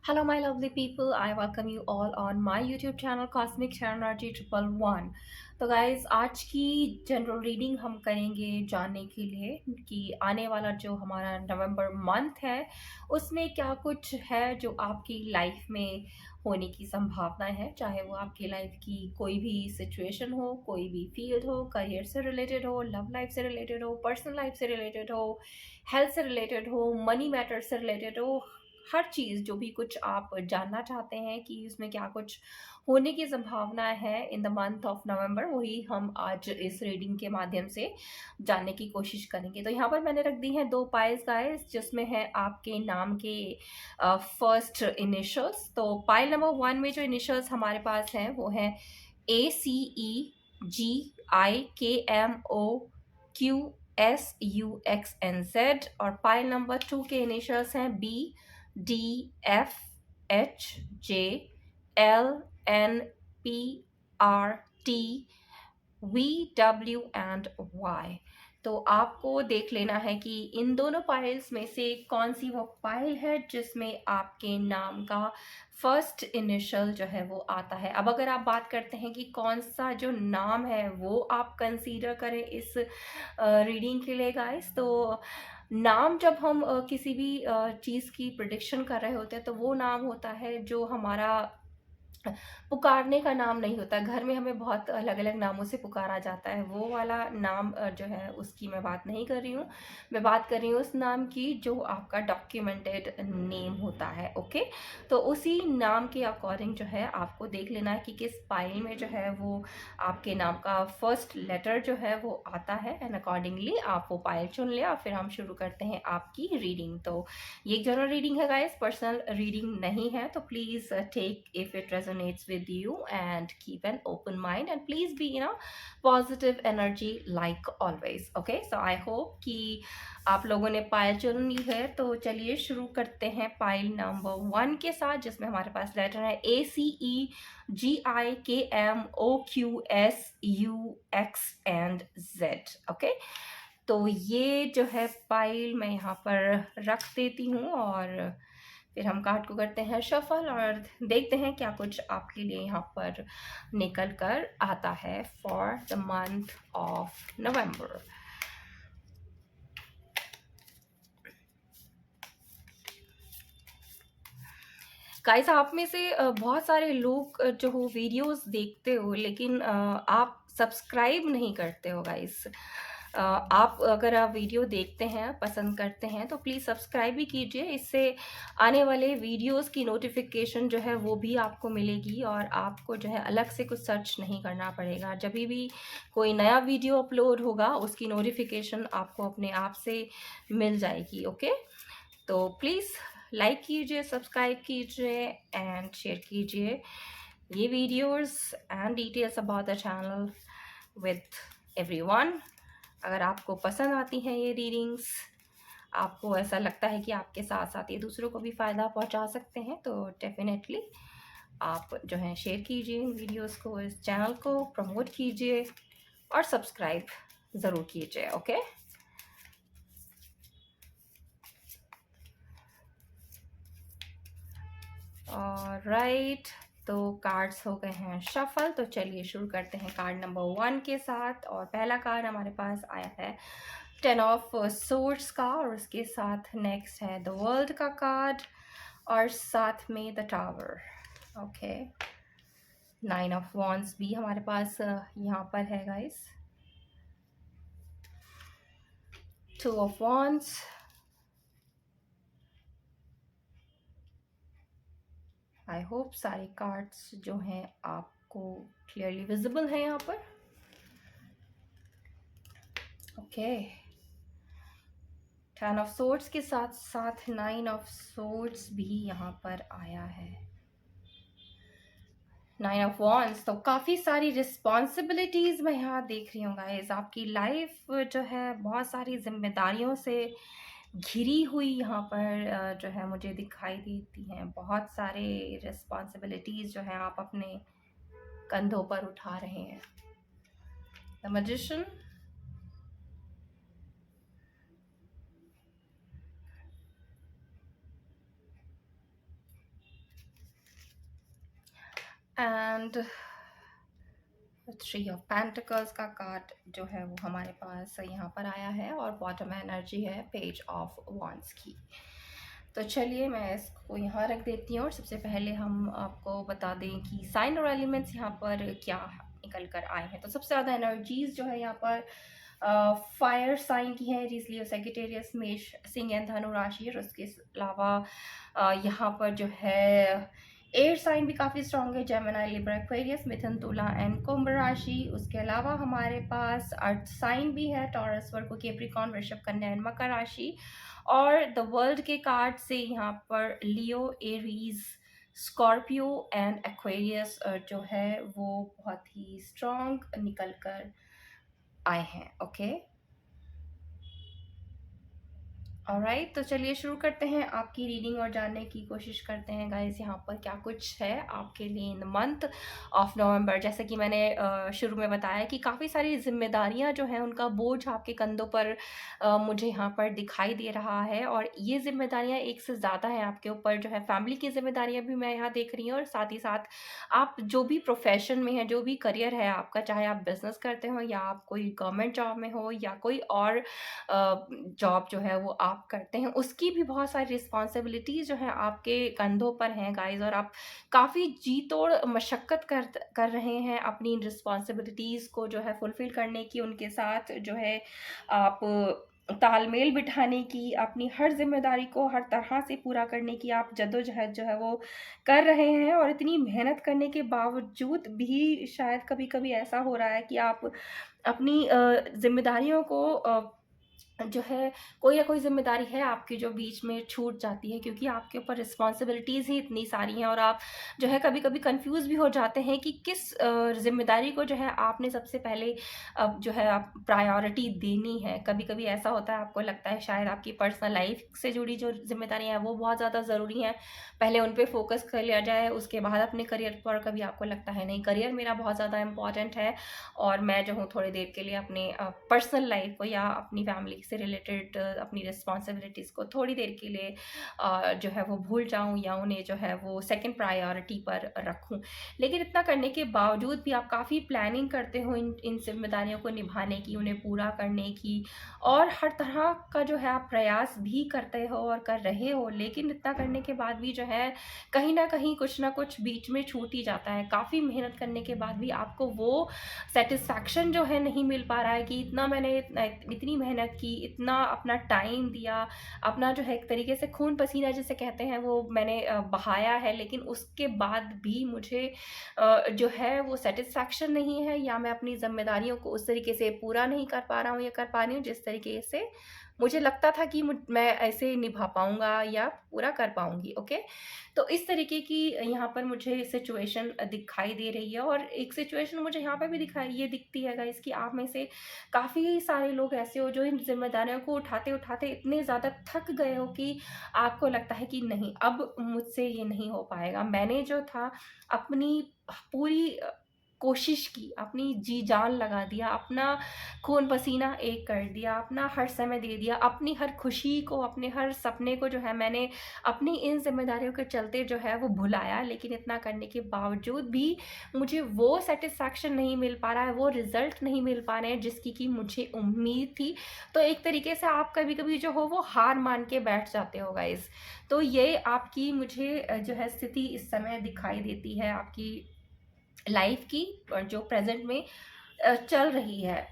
Hello, my lovely people. I welcome you all on my YouTube channel Cosmic Sharanarji 111. तो guys आज की general reading हम करेंगे जानने के लिए कि आने वाला जो हमारा नवंबर मंथ है उसमें क्या कुछ है जो आपकी लाइफ में होने की संभावना है, चाहे वो आपकी लाइफ की कोई भी सिचुएशन हो, कोई भी फील्ड हो, करियर से रिलेटेड हो, लव लाइफ से रिलेटेड हो, पर्सनल लाइफ से रिलेटेड हो, हेल्थ से रिलेटेड हो, मनी मैटर से रिलेटेड हो। हर चीज़ जो भी कुछ आप जानना चाहते हैं कि उसमें क्या कुछ होने की संभावना है in the month of November, वही हम आज इस रीडिंग के माध्यम से जानने की कोशिश करेंगे। तो यहाँ पर मैंने रख दी हैं 2 पाइल्स गाइस, जिसमें है आपके नाम के फर्स्ट इनिशियल्स। तो पाइल नंबर 1 में जो इनिशियल्स हमारे पास हैं वो है ACEGIKMOQSUXNZ, और पाइल नंबर 2 के इनिशियल्स हैं BDFHJLNPRTVW तो आपको देख लेना है कि इन दोनों पाइल्स में से कौन सी वो पाइल है जिसमें आपके नाम का फर्स्ट इनिशियल जो है वो आता है। अब अगर आप बात करते हैं कि कौन सा जो नाम है वो आप कंसीडर करें इस रीडिंग के लिए गाइस, तो नाम जब हम किसी भी चीज़ की प्रिडिक्शन कर रहे होते हैं तो वो नाम होता है जो हमारा पुकारने का नाम नहीं होता। घर में हमें बहुत अलग-अलग नामों से पुकारा जाता है, वो वाला नाम जो है उसकी मैं बात नहीं कर रही हूँ। मैं बात कर रही हूँ उस नाम की जो आपका डॉक्यूमेंटेड नेम होता है, ओके? तो उसी नाम के अकॉर्डिंग जो है आपको देख लेना है कि किस पाइल में जो है वो आपके नाम का फर्स्ट लेटर जो है वो आता है, एंड अकॉर्डिंगली आप वो पाइल चुन लें और फिर हम शुरू करते हैं आपकी रीडिंग। तो ये एक जनरल रीडिंग है गाइस, पर्सनल रीडिंग नहीं है, तो please take if it resonates with you and keep an open mind and please be in a positive energy like always. Okay, so I hope कि आप लोगों ने पाइल चुन ली है। तो चलिए शुरू करते हैं पाइल नंबर 1 के साथ, जिसमें हमारे पास लेटर है ACEGIKMOQSUXNZ। ओके, तो ये जो है पाइल मैं यहाँ पर रख देती हूँ और फिर हम कार्ड को करते हैं शफल और देखते हैं क्या कुछ आपके लिए यहाँ पर निकल कर आता है for the month of November. Guys, आप में से बहुत सारे लोग जो हो वीडियोस देखते हो, लेकिन आप सब्सक्राइब नहीं करते हो गाइस। आप अगर आप वीडियो देखते हैं, पसंद करते हैं, तो प्लीज़ सब्सक्राइब भी कीजिए। इससे आने वाले वीडियोस की नोटिफिकेशन जो है वो भी आपको मिलेगी और आपको जो है अलग से कुछ सर्च नहीं करना पड़ेगा। जब भी कोई नया वीडियो अपलोड होगा उसकी नोटिफिकेशन आपको अपने आप से मिल जाएगी। ओके, तो प्लीज़ लाइक कीजिए, सब्सक्राइब कीजिए एंड शेयर कीजिए ये videos and details about the channel with everyone. अगर आपको पसंद आती हैं ये रीडिंग्स, आपको ऐसा लगता है कि आपके साथ साथ ये दूसरों को भी फ़ायदा पहुंचा सकते हैं, तो डेफिनेटली आप जो है शेयर कीजिए इन वीडियोस को, इस चैनल को प्रमोट कीजिए और सब्सक्राइब ज़रूर कीजिए। ओके, राइट, तो कार्ड्स हो गए हैं शफल। तो चलिए शुरू करते हैं कार्ड नंबर 1 के साथ, और पहला कार्ड हमारे पास आया है 10 ऑफ सोर्ड्स का, और उसके साथ नेक्स्ट है द वर्ल्ड का कार्ड और साथ में the tower. Okay, 9 of wands भी हमारे पास यहाँ पर है guys, 2 of wands, I hope सारे कार्ड्स जो हैं आपको क्लियरली विजिबल हैं यहाँ पर। ओके, 10 ऑफ सोर्ड्स के साथ साथ 9 ऑफ सोर्ड्स भी यहाँ पर आया है, 9 ऑफ वॉन्ड्स। तो काफ़ी सारी रिस्पॉन्सिबिलिटीज़ मैं यहाँ देख रही हूँ गाइस। आपकी लाइफ जो है बहुत सारी जिम्मेदारियों से घिरी हुई यहाँ पर जो है मुझे दिखाई देती हैं। बहुत सारे रिस्पॉन्सिबिलिटीज़ जो है आप अपने कंधों पर उठा रहे हैं। The magician, and three of pentacles का कार्ड जो है वो हमारे पास यहाँ पर आया है, और बॉटम एनर्जी है पेज ऑफ वॉन्ड्स की। तो चलिए मैं इसको यहाँ रख देती हूँ, और सबसे पहले हम आपको बता दें कि साइन और एलिमेंट्स यहाँ पर क्या निकल कर आए हैं। तो सबसे ज़्यादा एनर्जीज जो है यहाँ पर फायर साइन की है, इसलिए सेजिटेरियस, मेष, सिंह एंड धनु राशि। और उसके अलावा यहाँ पर जो है एयर साइन भी काफ़ी स्ट्रॉन्ग है, जेमिनी, लिब्रा, एक्वेरियस, मिथुन, तुला एंड कुंभ राशि। उसके अलावा हमारे पास अर्थ साइन भी है, टॉरस, वर्गो, कैप्रिकॉर्न, वृषभ, कन्या एंड मकर राशि। और द वर्ल्ड के कार्ड से यहाँ पर लियो, एरीज, स्कॉर्पियो एंड एक्वेरियस जो है वो बहुत ही स्ट्रॉन्ग निकल कर आए हैं। ओके, ऑलराइट, तो चलिए शुरू करते हैं आपकी रीडिंग और जानने की कोशिश करते हैं गाइस यहाँ पर क्या कुछ है आपके लिए in the month of November. जैसे कि मैंने शुरू में बताया कि काफ़ी सारी जिम्मेदारियां जो हैं उनका बोझ आपके कंधों पर मुझे यहाँ पर दिखाई दे रहा है, और ये जिम्मेदारियां एक से ज़्यादा हैं आपके ऊपर। जो है फैमिली की जिम्मेदारियां भी मैं यहाँ देख रही हूँ, और साथ ही साथ आप जो भी प्रोफेशन में है, जो भी करियर है आपका, चाहे आप बिजनेस करते हो या आप कोई गवर्नमेंट जॉब में हो या कोई और जॉब जो है वो आप करते हैं, उसकी भी बहुत सारी रिस्पॉन्सिबिलिटीज़ जो है आपके कंधों पर हैं गाइस। और आप काफ़ी जी तोड़ मशक्क़त कर रहे हैं अपनी इन रिस्पॉन्सिबिलिटीज़ को जो है फुलफ़िल करने की, उनके साथ जो है आप तालमेल बिठाने की, अपनी हर ज़िम्मेदारी को हर तरह से पूरा करने की आप जद्दोजहद जो है वो कर रहे हैं। और इतनी मेहनत करने के बावजूद भी शायद कभी-कभी ऐसा हो रहा है कि आप अपनी ज़िम्मेदारियों को जो है कोई ना कोई ज़िम्मेदारी है आपकी जो बीच में छूट जाती है, क्योंकि आपके ऊपर रिस्पॉन्सिबिलिटीज़ ही इतनी सारी हैं, और आप जो है कभी-कभी कंफ्यूज भी हो जाते हैं कि किस ज़िम्मेदारी को जो है आपने सबसे पहले अब जो है आप प्रायोरिटी देनी है। कभी-कभी ऐसा होता है, आपको लगता है शायद आपकी पर्सनल लाइफ से जुड़ी जो ज़िम्मेदारियाँ हैं वो बहुत ज़्यादा ज़रूरी हैं, पहले उन पे फोकस कर लिया जाए, उसके बाद अपने करियर पर। कभी आपको लगता है नहीं, करियर मेरा बहुत ज़्यादा इम्पॉर्टेंट है, और मैं जो हूँ थोड़ी देर के लिए अपने पर्सनल लाइफ को या अपनी फैमिली से रिलेटेड अपनी रिस्पॉन्सिबिलिटीज़ को थोड़ी देर के लिए जो है वो भूल जाऊँ, या उन्हें जो है वो सेकंड प्रायोरिटी पर रखूँ। लेकिन इतना करने के बावजूद भी आप काफ़ी प्लानिंग करते हो इन इन जिम्मेदारियों को निभाने की, उन्हें पूरा करने की, और हर तरह का जो है आप प्रयास भी करते हो और कर रहे हो। लेकिन इतना करने के बाद भी जो है कहीं ना कहीं कुछ ना कुछ बीच में छूट ही जाता है। काफ़ी मेहनत करने के बाद भी आपको वो सेटिस्फैक्शन जो है नहीं मिल पा रहा है कि इतना मैंने इतनी मेहनत की, इतना अपना टाइम दिया, अपना जो है एक तरीके से खून पसीना जिसे कहते हैं वो मैंने बहाया है, लेकिन उसके बाद भी मुझे जो है वो सेटिस्फैक्शन नहीं है, या मैं अपनी ज़िम्मेदारियों को उस तरीके से पूरा नहीं कर पा रहा हूँ या कर पा रही हूँ जिस तरीके से मुझे लगता था कि मैं ऐसे निभा पाऊँगा या पूरा कर पाऊँगी। ओके? तो इस तरीके की यहाँ पर मुझे सिचुएशन दिखाई दे रही है, और एक सिचुएशन मुझे यहाँ पे भी दिखाई ये दिखती है गाइस कि आप में से काफ़ी सारे लोग ऐसे हो जो इन जिम्मेदारियों को उठाते-उठाते इतने ज़्यादा थक गए हो कि आपको लगता है कि नहीं, अब मुझसे ये नहीं हो पाएगा। मैंने जो था अपनी पूरी कोशिश की, अपनी जी जान लगा दिया, अपना खून पसीना एक कर दिया, अपना हर समय दे दिया, अपनी हर खुशी को, अपने हर सपने को जो है मैंने अपनी इन ज़िम्मेदारियों के चलते जो है वो भुलाया। लेकिन इतना करने के बावजूद भी मुझे वो सैटिस्फैक्शन नहीं मिल पा रहा है, वो रिज़ल्ट नहीं मिल पा रहे हैं जिसकी कि मुझे उम्मीद थी। तो एक तरीके से आप कभी-कभी जो हो वो हार मान के बैठ जाते हो गाइज़। तो ये आपकी मुझे जो है स्थिति इस समय दिखाई देती है आपकी लाइफ़ की, जो प्रेज़ेंट में चल रही है।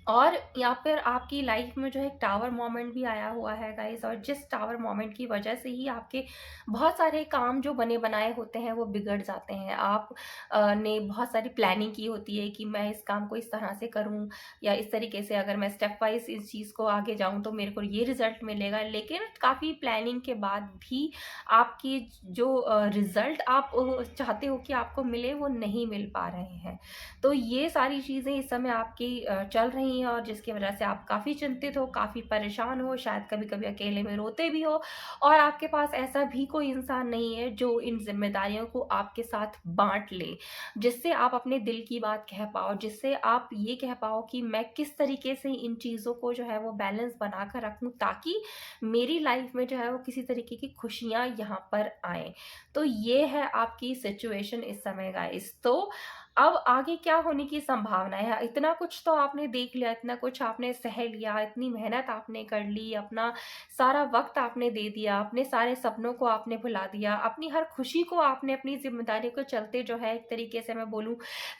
और यहाँ पर आपकी लाइफ में जो है एक टावर मोमेंट भी आया हुआ है गाइस, और जिस टावर मोमेंट की वजह से ही आपके बहुत सारे काम जो बने बनाए होते हैं वो बिगड़ जाते हैं। आप ने बहुत सारी प्लानिंग की होती है कि मैं इस काम को इस तरह से करूं, या इस तरीके से अगर मैं स्टेप वाइज इस चीज़ को आगे जाऊं तो मेरे को ये रिजल्ट मिलेगा। लेकिन काफ़ी प्लानिंग के बाद भी आपकी जो रिजल्ट आप चाहते हो कि आपको मिले वो नहीं मिल पा रहे हैं। तो ये सारी चीज़ें इस समय आपकी चल रही नहीं है और जिसकी वजह से आप काफ़ी चिंतित हो, काफ़ी परेशान हो, शायद कभी-कभी अकेले में रोते भी हो और आपके पास ऐसा भी कोई इंसान नहीं है जो इन ज़िम्मेदारियों को आपके साथ बाँट ले, जिससे आप अपने दिल की बात कह पाओ, जिससे आप ये कह पाओ कि मैं किस तरीके से इन चीज़ों को जो है वो बैलेंस बनाकर रखूँ ताकि मेरी लाइफ़ में जो है वो किसी तरीके की खुशियाँ यहाँ पर आएँ। तो ये है आपकी सिचुएशन इस समय गाइस। तो अब आगे क्या होने की संभावना है? इतना कुछ तो आपने देख लिया, इतना कुछ आपने सह लिया, इतनी मेहनत आपने कर ली, अपना सारा वक़्त आपने दे दिया, अपने सारे सपनों को आपने भुला दिया, अपनी हर खुशी को आपने अपनी ज़िम्मेदारी को चलते जो है एक तरीके से मैं बोलूँ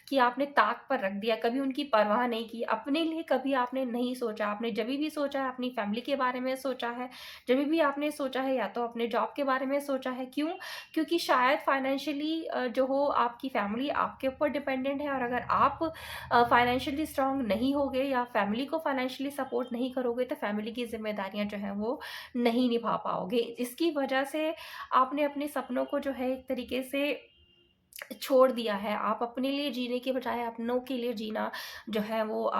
कि आपने ताक पर रख दिया, कभी उनकी परवाह नहीं की, अपने लिए कभी आपने नहीं सोचा। आपने जभी भी सोचा है अपनी फैमिली के बारे में सोचा है, जभी भी आपने सोचा है या तो अपने जॉब के बारे में सोचा है। क्यों? क्योंकि शायद फाइनेंशियली जो हो आपकी फैमिली आपके ऊपर डिपेंडेंट है और अगर आप फाइनेंशियली स्ट्रांग नहीं होगे या फैमिली को फाइनेंशियली सपोर्ट नहीं करोगे तो फैमिली की ज़िम्मेदारियाँ जो हैं वो नहीं निभा पाओगे। इसकी वजह से आपने अपने सपनों को जो है एक तरीके से छोड़ दिया है। आप अपने लिए जीने के बजाय अपनों के लिए जीना जो है वो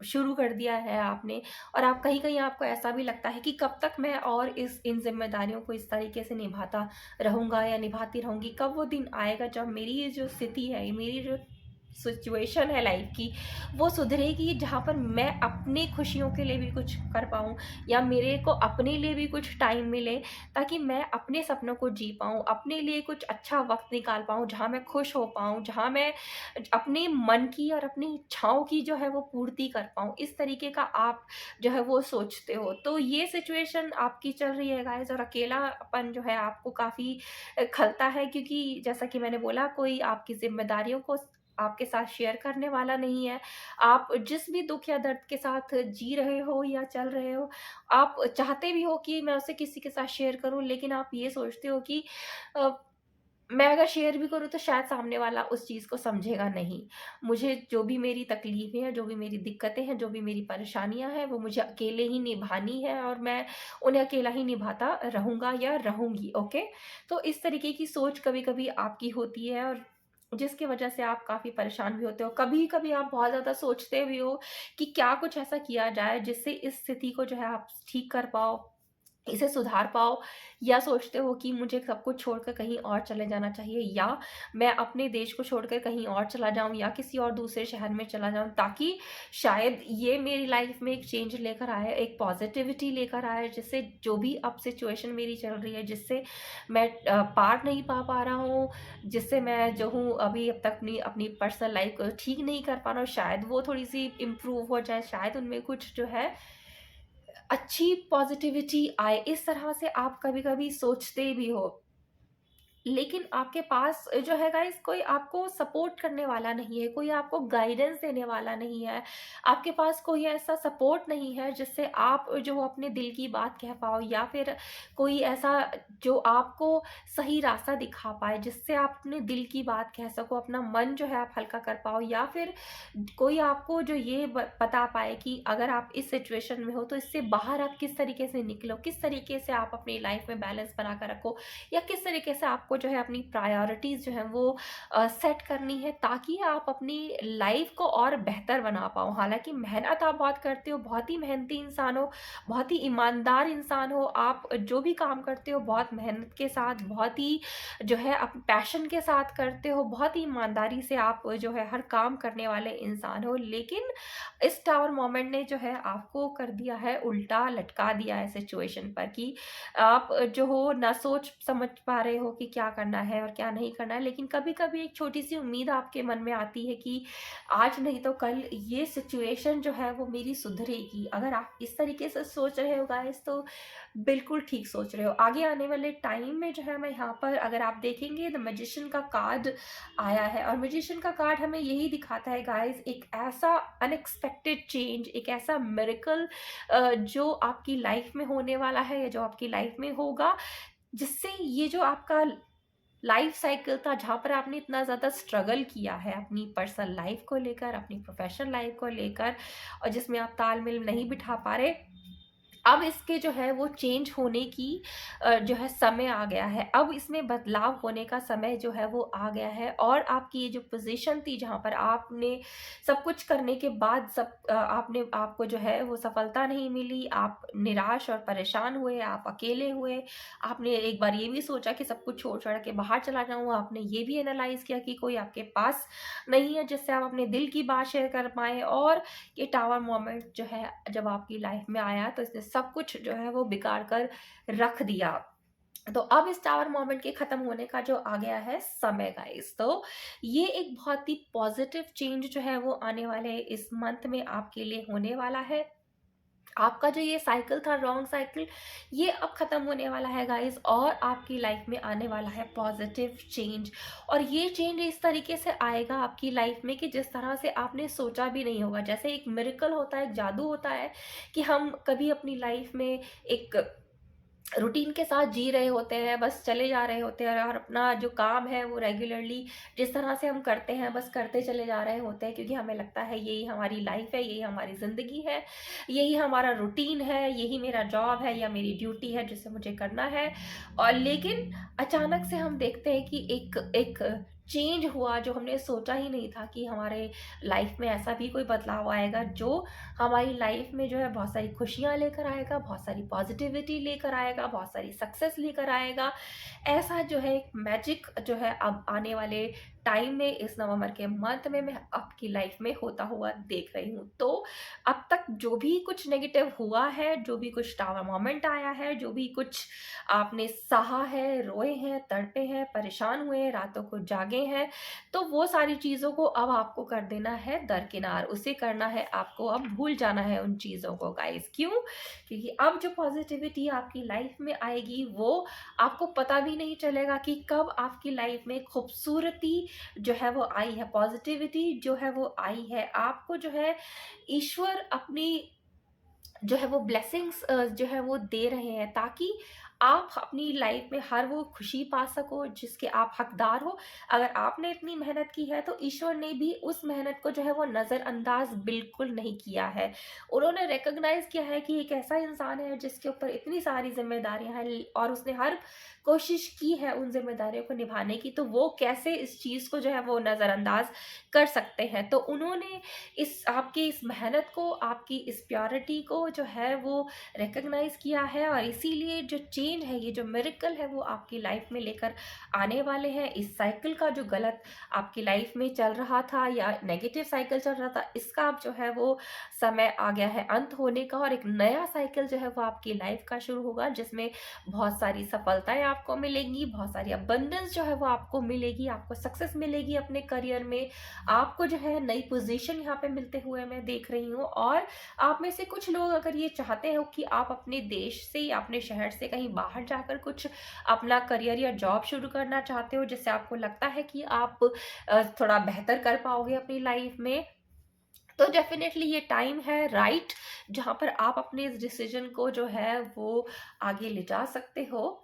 शुरू कर दिया है आपने और आप कहीं-कहीं आपको ऐसा भी लगता है कि कब तक मैं और इस इन ज़िम्मेदारियों को इस तरीके से निभाता रहूँगा या निभाती रहूँगी। कब वो दिन आएगा जब मेरी ये जो स्थिति है, मेरी जो सिचुएशन है लाइफ़ की, वो सुधरेगी जहाँ पर मैं अपनी खुशियों के लिए भी कुछ कर पाऊँ या मेरे को अपने लिए भी कुछ टाइम मिले ताकि मैं अपने सपनों को जी पाऊँ, अपने लिए कुछ अच्छा वक़्त निकाल पाऊँ, जहाँ मैं खुश हो पाऊँ, जहाँ मैं अपने मन की और अपनी इच्छाओं की जो है वो पूर्ति कर पाऊँ। इस तरीके का आप जो है वो सोचते हो। तो ये सिचुएशन आपकी चल रही है गाइज़ और अकेलापन जो है आपको काफ़ी खलता है क्योंकि जैसा कि मैंने बोला कोई आपकी ज़िम्मेदारियों को आपके साथ शेयर करने वाला नहीं है। आप जिस भी दुःख या दर्द के साथ जी रहे हो या चल रहे हो, आप चाहते भी हो कि मैं उसे किसी के साथ शेयर करूँ, लेकिन आप ये सोचते हो कि अ, मैं अगर शेयर भी करूँ तो शायद सामने वाला उस चीज़ को समझेगा नहीं। मुझे जो भी मेरी तकलीफ़ें हैं, जो भी मेरी दिक्कतें हैं, जो भी मेरी परेशानियाँ हैं, वो मुझे अकेले ही निभानी है और मैं उन्हें अकेला ही निभाता रहूँगा या रहूँगी, ओके? तो इस तरीके की सोच कभी-कभी आपकी होती है और जिसकी वजह से आप काफ़ी परेशान भी होते हो। कभी-कभी आप बहुत ज़्यादा सोचते भी हो कि क्या कुछ ऐसा किया जाए जिससे इस स्थिति को जो है आप ठीक कर पाओ, इसे सुधार पाओ या सोचते हो कि मुझे सब कुछ छोड़कर कहीं और चले जाना चाहिए या मैं अपने देश को छोड़कर कहीं और चला जाऊँ या किसी और दूसरे शहर में चला जाऊँ ताकि शायद ये मेरी लाइफ में एक चेंज लेकर आए, एक पॉज़िटिविटी लेकर आए जिससे जो भी अब सिचुएशन मेरी चल रही है जिससे मैं पार नहीं पा रहा हूँ, जिससे मैं जो हूँ अभी अब तक अपनी अपनी पर्सनल लाइफ़ को ठीक नहीं कर पा रहा हूँ, शायद वो थोड़ी-सी इम्प्रूव हो जाए, शायद उनमें कुछ जो है अच्छी पॉज़िटिविटी आए, इस तरह से आप कभी-कभी सोचते भी हो। लेकिन आपके पास जो है गाइस कोई आपको सपोर्ट करने वाला नहीं है, कोई आपको गाइडेंस देने वाला नहीं है। आपके पास कोई ऐसा सपोर्ट नहीं है जिससे आप जो हो अपने दिल की बात कह पाओ या फिर कोई ऐसा जो आपको सही रास्ता दिखा पाए, जिससे आप अपने दिल की बात कह सको, अपना मन जो है आप हल्का कर पाओ या फिर कोई आपको जो ये बता पाए कि अगर आप इस सिचुएशन में हो तो इससे बाहर आप किस तरीके से निकलो, किस तरीके से आप अपनी लाइफ में बैलेंस बनाकर रखो या किस तरीके से आपको जो है अपनी प्रायोरिटीज़ जो है वो सेट करनी है ताकि आप अपनी लाइफ को और बेहतर बना पाओ। हालाँकि मेहनत आप बहुत करते हो, बहुत ही मेहनती इंसान हो, बहुत ही ईमानदार इंसान हो, आप जो भी काम करते हो बहुत मेहनत के साथ, बहुत ही जो है पैशन के साथ करते हो, बहुत ही ईमानदारी से आप जो है हर काम करने वाले इंसान हो। लेकिन इस टावर मोमेंट ने जो है आपको कर दिया है उल्टा, लटका दिया है सिचुएशन पर कि आप जो हो ना सोच समझ पा रहे हो कि क्या करना है और क्या नहीं करना है। लेकिन कभी-कभी एक छोटी-सी उम्मीद आपके मन में आती है कि आज नहीं तो कल ये सिचुएशन जो है वो मेरी सुधरेगी। अगर आप इस तरीके से सोच रहे हो गाइस तो बिल्कुल ठीक सोच रहे हो। आगे आने वाले टाइम में जो है मैं यहाँ पर अगर आप देखेंगे द मैजिशियन का कार्ड आया है और मैजिशियन का कार्ड हमें यही दिखाता है गाइस एक ऐसा अनएक्सपेक्टेड चेंज, एक ऐसा मिरेकल जो आपकी लाइफ में होने वाला है या जो आपकी लाइफ में होगा, जिससे ये जो आपका लाइफ साइकिल था जहाँ पर आपने इतना ज़्यादा स्ट्रगल किया है अपनी पर्सनल लाइफ को लेकर, अपनी प्रोफेशनल लाइफ को लेकर और जिसमें आप तालमेल नहीं बिठा पा रहे, अब इसके जो है वो चेंज होने की जो है समय आ गया है। अब इसमें बदलाव होने का समय जो है वो आ गया है, और आपकी ये जो पोज़ीशन थी जहाँ पर आपने सब कुछ करने के बाद आपने आपको जो है वो सफलता नहीं मिली, आप निराश और परेशान हुए, आप अकेले हुए। आपने एक बार ये भी सोचा कि सब कुछ छोड़-छाड़ के बाहर चला जाऊँ, आपने ये भी एनालाइज़ किया कि कोई आपके पास नहीं है जिससे आप अपने दिल की बात शेयर कर पाएँ, और ये टावर मोमेंट जो है जब आपकी लाइफ में आया तो इसने सब कुछ जो है वो बिगाड़ कर रख दिया। तो अब इस टावर मोमेंट के खत्म होने का जो आ गया है समय गाइस, तो ये एक बहुत ही पॉजिटिव चेंज जो है वो आने वाले इस मंथ में आपके लिए होने वाला है। आपका जो ये साइकिल था, रॉन्ग साइकिल, ये अब खत्म होने वाला है गाइस, और आपकी लाइफ में आने वाला है पॉजिटिव चेंज। और ये चेंज इस तरीके से आएगा आपकी लाइफ में कि जिस तरह से आपने सोचा भी नहीं होगा। जैसे एक मिरेकल होता है, एक जादू होता है कि हम कभी अपनी लाइफ में एक रूटीन के साथ जी रहे होते हैं, बस चले जा रहे होते हैं, और अपना जो काम है वो रेगुलरली जिस तरह से हम करते हैं बस करते चले जा रहे होते हैं, क्योंकि हमें लगता है यही हमारी लाइफ है, यही हमारी ज़िंदगी है, यही हमारा रूटीन है, यही मेरा जॉब है या मेरी ड्यूटी है जिसे मुझे करना है। और लेकिन अचानक से हम देखते हैं कि एक एक चेंज हुआ जो हमने सोचा ही नहीं था कि हमारे लाइफ में ऐसा भी कोई बदलाव आएगा जो हमारी लाइफ में जो है बहुत सारी खुशियाँ लेकर आएगा, बहुत सारी पॉजिटिविटी लेकर आएगा, बहुत सारी सक्सेस लेकर आएगा। ऐसा जो है एक मैजिक जो है अब आने वाले टाइम में इस नवंबर के मंथ में मैं आपकी लाइफ में होता हुआ देख रही हूँ। तो अब तक जो भी कुछ नेगेटिव हुआ है, जो भी कुछ टावर मोमेंट आया है, जो भी कुछ आपने सहा है, रोए हैं, तड़पे हैं, परेशान हुए हैं, रातों को जागे हैं, तो वो सारी चीज़ों को अब आपको कर देना है दरकिनार। उसे करना है आपको, अब भूल जाना है उन चीज़ों को गाइस। क्यों? क्योंकि अब जो पॉज़िटिविटी आपकी लाइफ में आएगी वो आपको पता भी नहीं चलेगा कि कब आपकी लाइफ में खूबसूरती जो है वो आई है, पॉज़िटिविटी जो है वो आई है। आपको जो है ईश्वर अपनी जो है वो ब्लेसिंग्स जो है वो दे रहे हैं, ताकि आप अपनी लाइफ में हर वो खुशी पा सको जिसके आप हकदार हो। अगर आपने इतनी मेहनत की है तो ईश्वर ने भी उस मेहनत को जो है वो नज़रअंदाज बिल्कुल नहीं किया है। उन्होंने रिकॉग्नाइज किया है कि एक ऐसा इंसान है जिसके ऊपर इतनी सारी जिम्मेदारियां हैं, और उसने हर कोशिश की है उन जिम्मेदारियों को निभाने की, तो वो कैसे इस चीज़ को जो है वो नज़रअंदाज कर सकते हैं। तो उन्होंने इस आपकी इस मेहनत को, आपकी इस प्योरिटी को जो है वो रिकॉग्नाइज़ किया है, और इसीलिए जो चेंज है, ये जो मिरेकल है वो आपकी लाइफ में लेकर आने वाले हैं। इस साइकिल का जो गलत आपकी लाइफ में चल रहा था या नेगेटिव साइकिल चल रहा था, इसका अब जो है वो समय आ गया है अंत होने का, और एक नया साइकिल जो है वो आपकी लाइफ का शुरू होगा, जिसमें बहुत सारी सफलताएं आपको मिलेंगी, बहुत सारी अबंडेंस जो है वो आपको मिलेगी, आपको सक्सेस मिलेगी अपने करियर में, आपको जो है नई पोजीशन यहाँ पे मिलते हुए मैं देख रही हूँ। और आप में से कुछ लोग अगर ये चाहते हो कि आप अपने देश से या अपने शहर से कहीं बाहर जाकर कुछ अपना करियर या जॉब शुरू करना चाहते हो, जिससे आपको लगता है कि आप थोड़ा बेहतर कर पाओगे अपनी लाइफ में, तो डेफिनेटली ये टाइम है राइट, जहाँ पर आप अपने इस डिसीजन को जो है वो आगे ले जा सकते हो।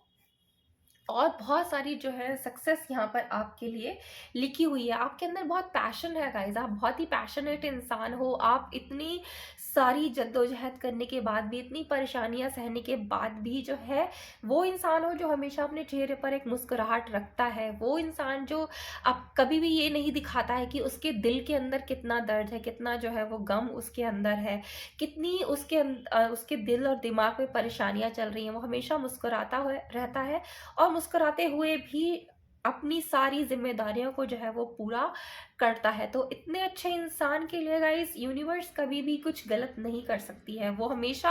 और बहुत सारी जो है सक्सेस यहाँ पर आपके लिए लिखी हुई है। आपके अंदर बहुत पैशन है गाइस, आप बहुत ही पैशनेट इंसान हो। आप इतनी सारी जद्दोजहद करने के बाद भी, इतनी परेशानियां सहने के बाद भी जो है वो इंसान हो जो हमेशा अपने चेहरे पर एक मुस्कुराहट रखता है। वो इंसान जो अब कभी भी ये नहीं दिखाता है कि उसके दिल के अंदर कितना दर्द है, कितना जो है वो गम उसके अंदर है, कितनी उसके दिल और दिमाग में परेशानियां चल रही हैं। वो हमेशा मुस्कुराता हुआ रहता है, और मुस्कुराते हुए भी अपनी सारी ज़िम्मेदारियों को जो है वो पूरा करता है। तो इतने अच्छे इंसान के लिए गाइस यूनिवर्स कभी भी कुछ गलत नहीं कर सकती है। वो हमेशा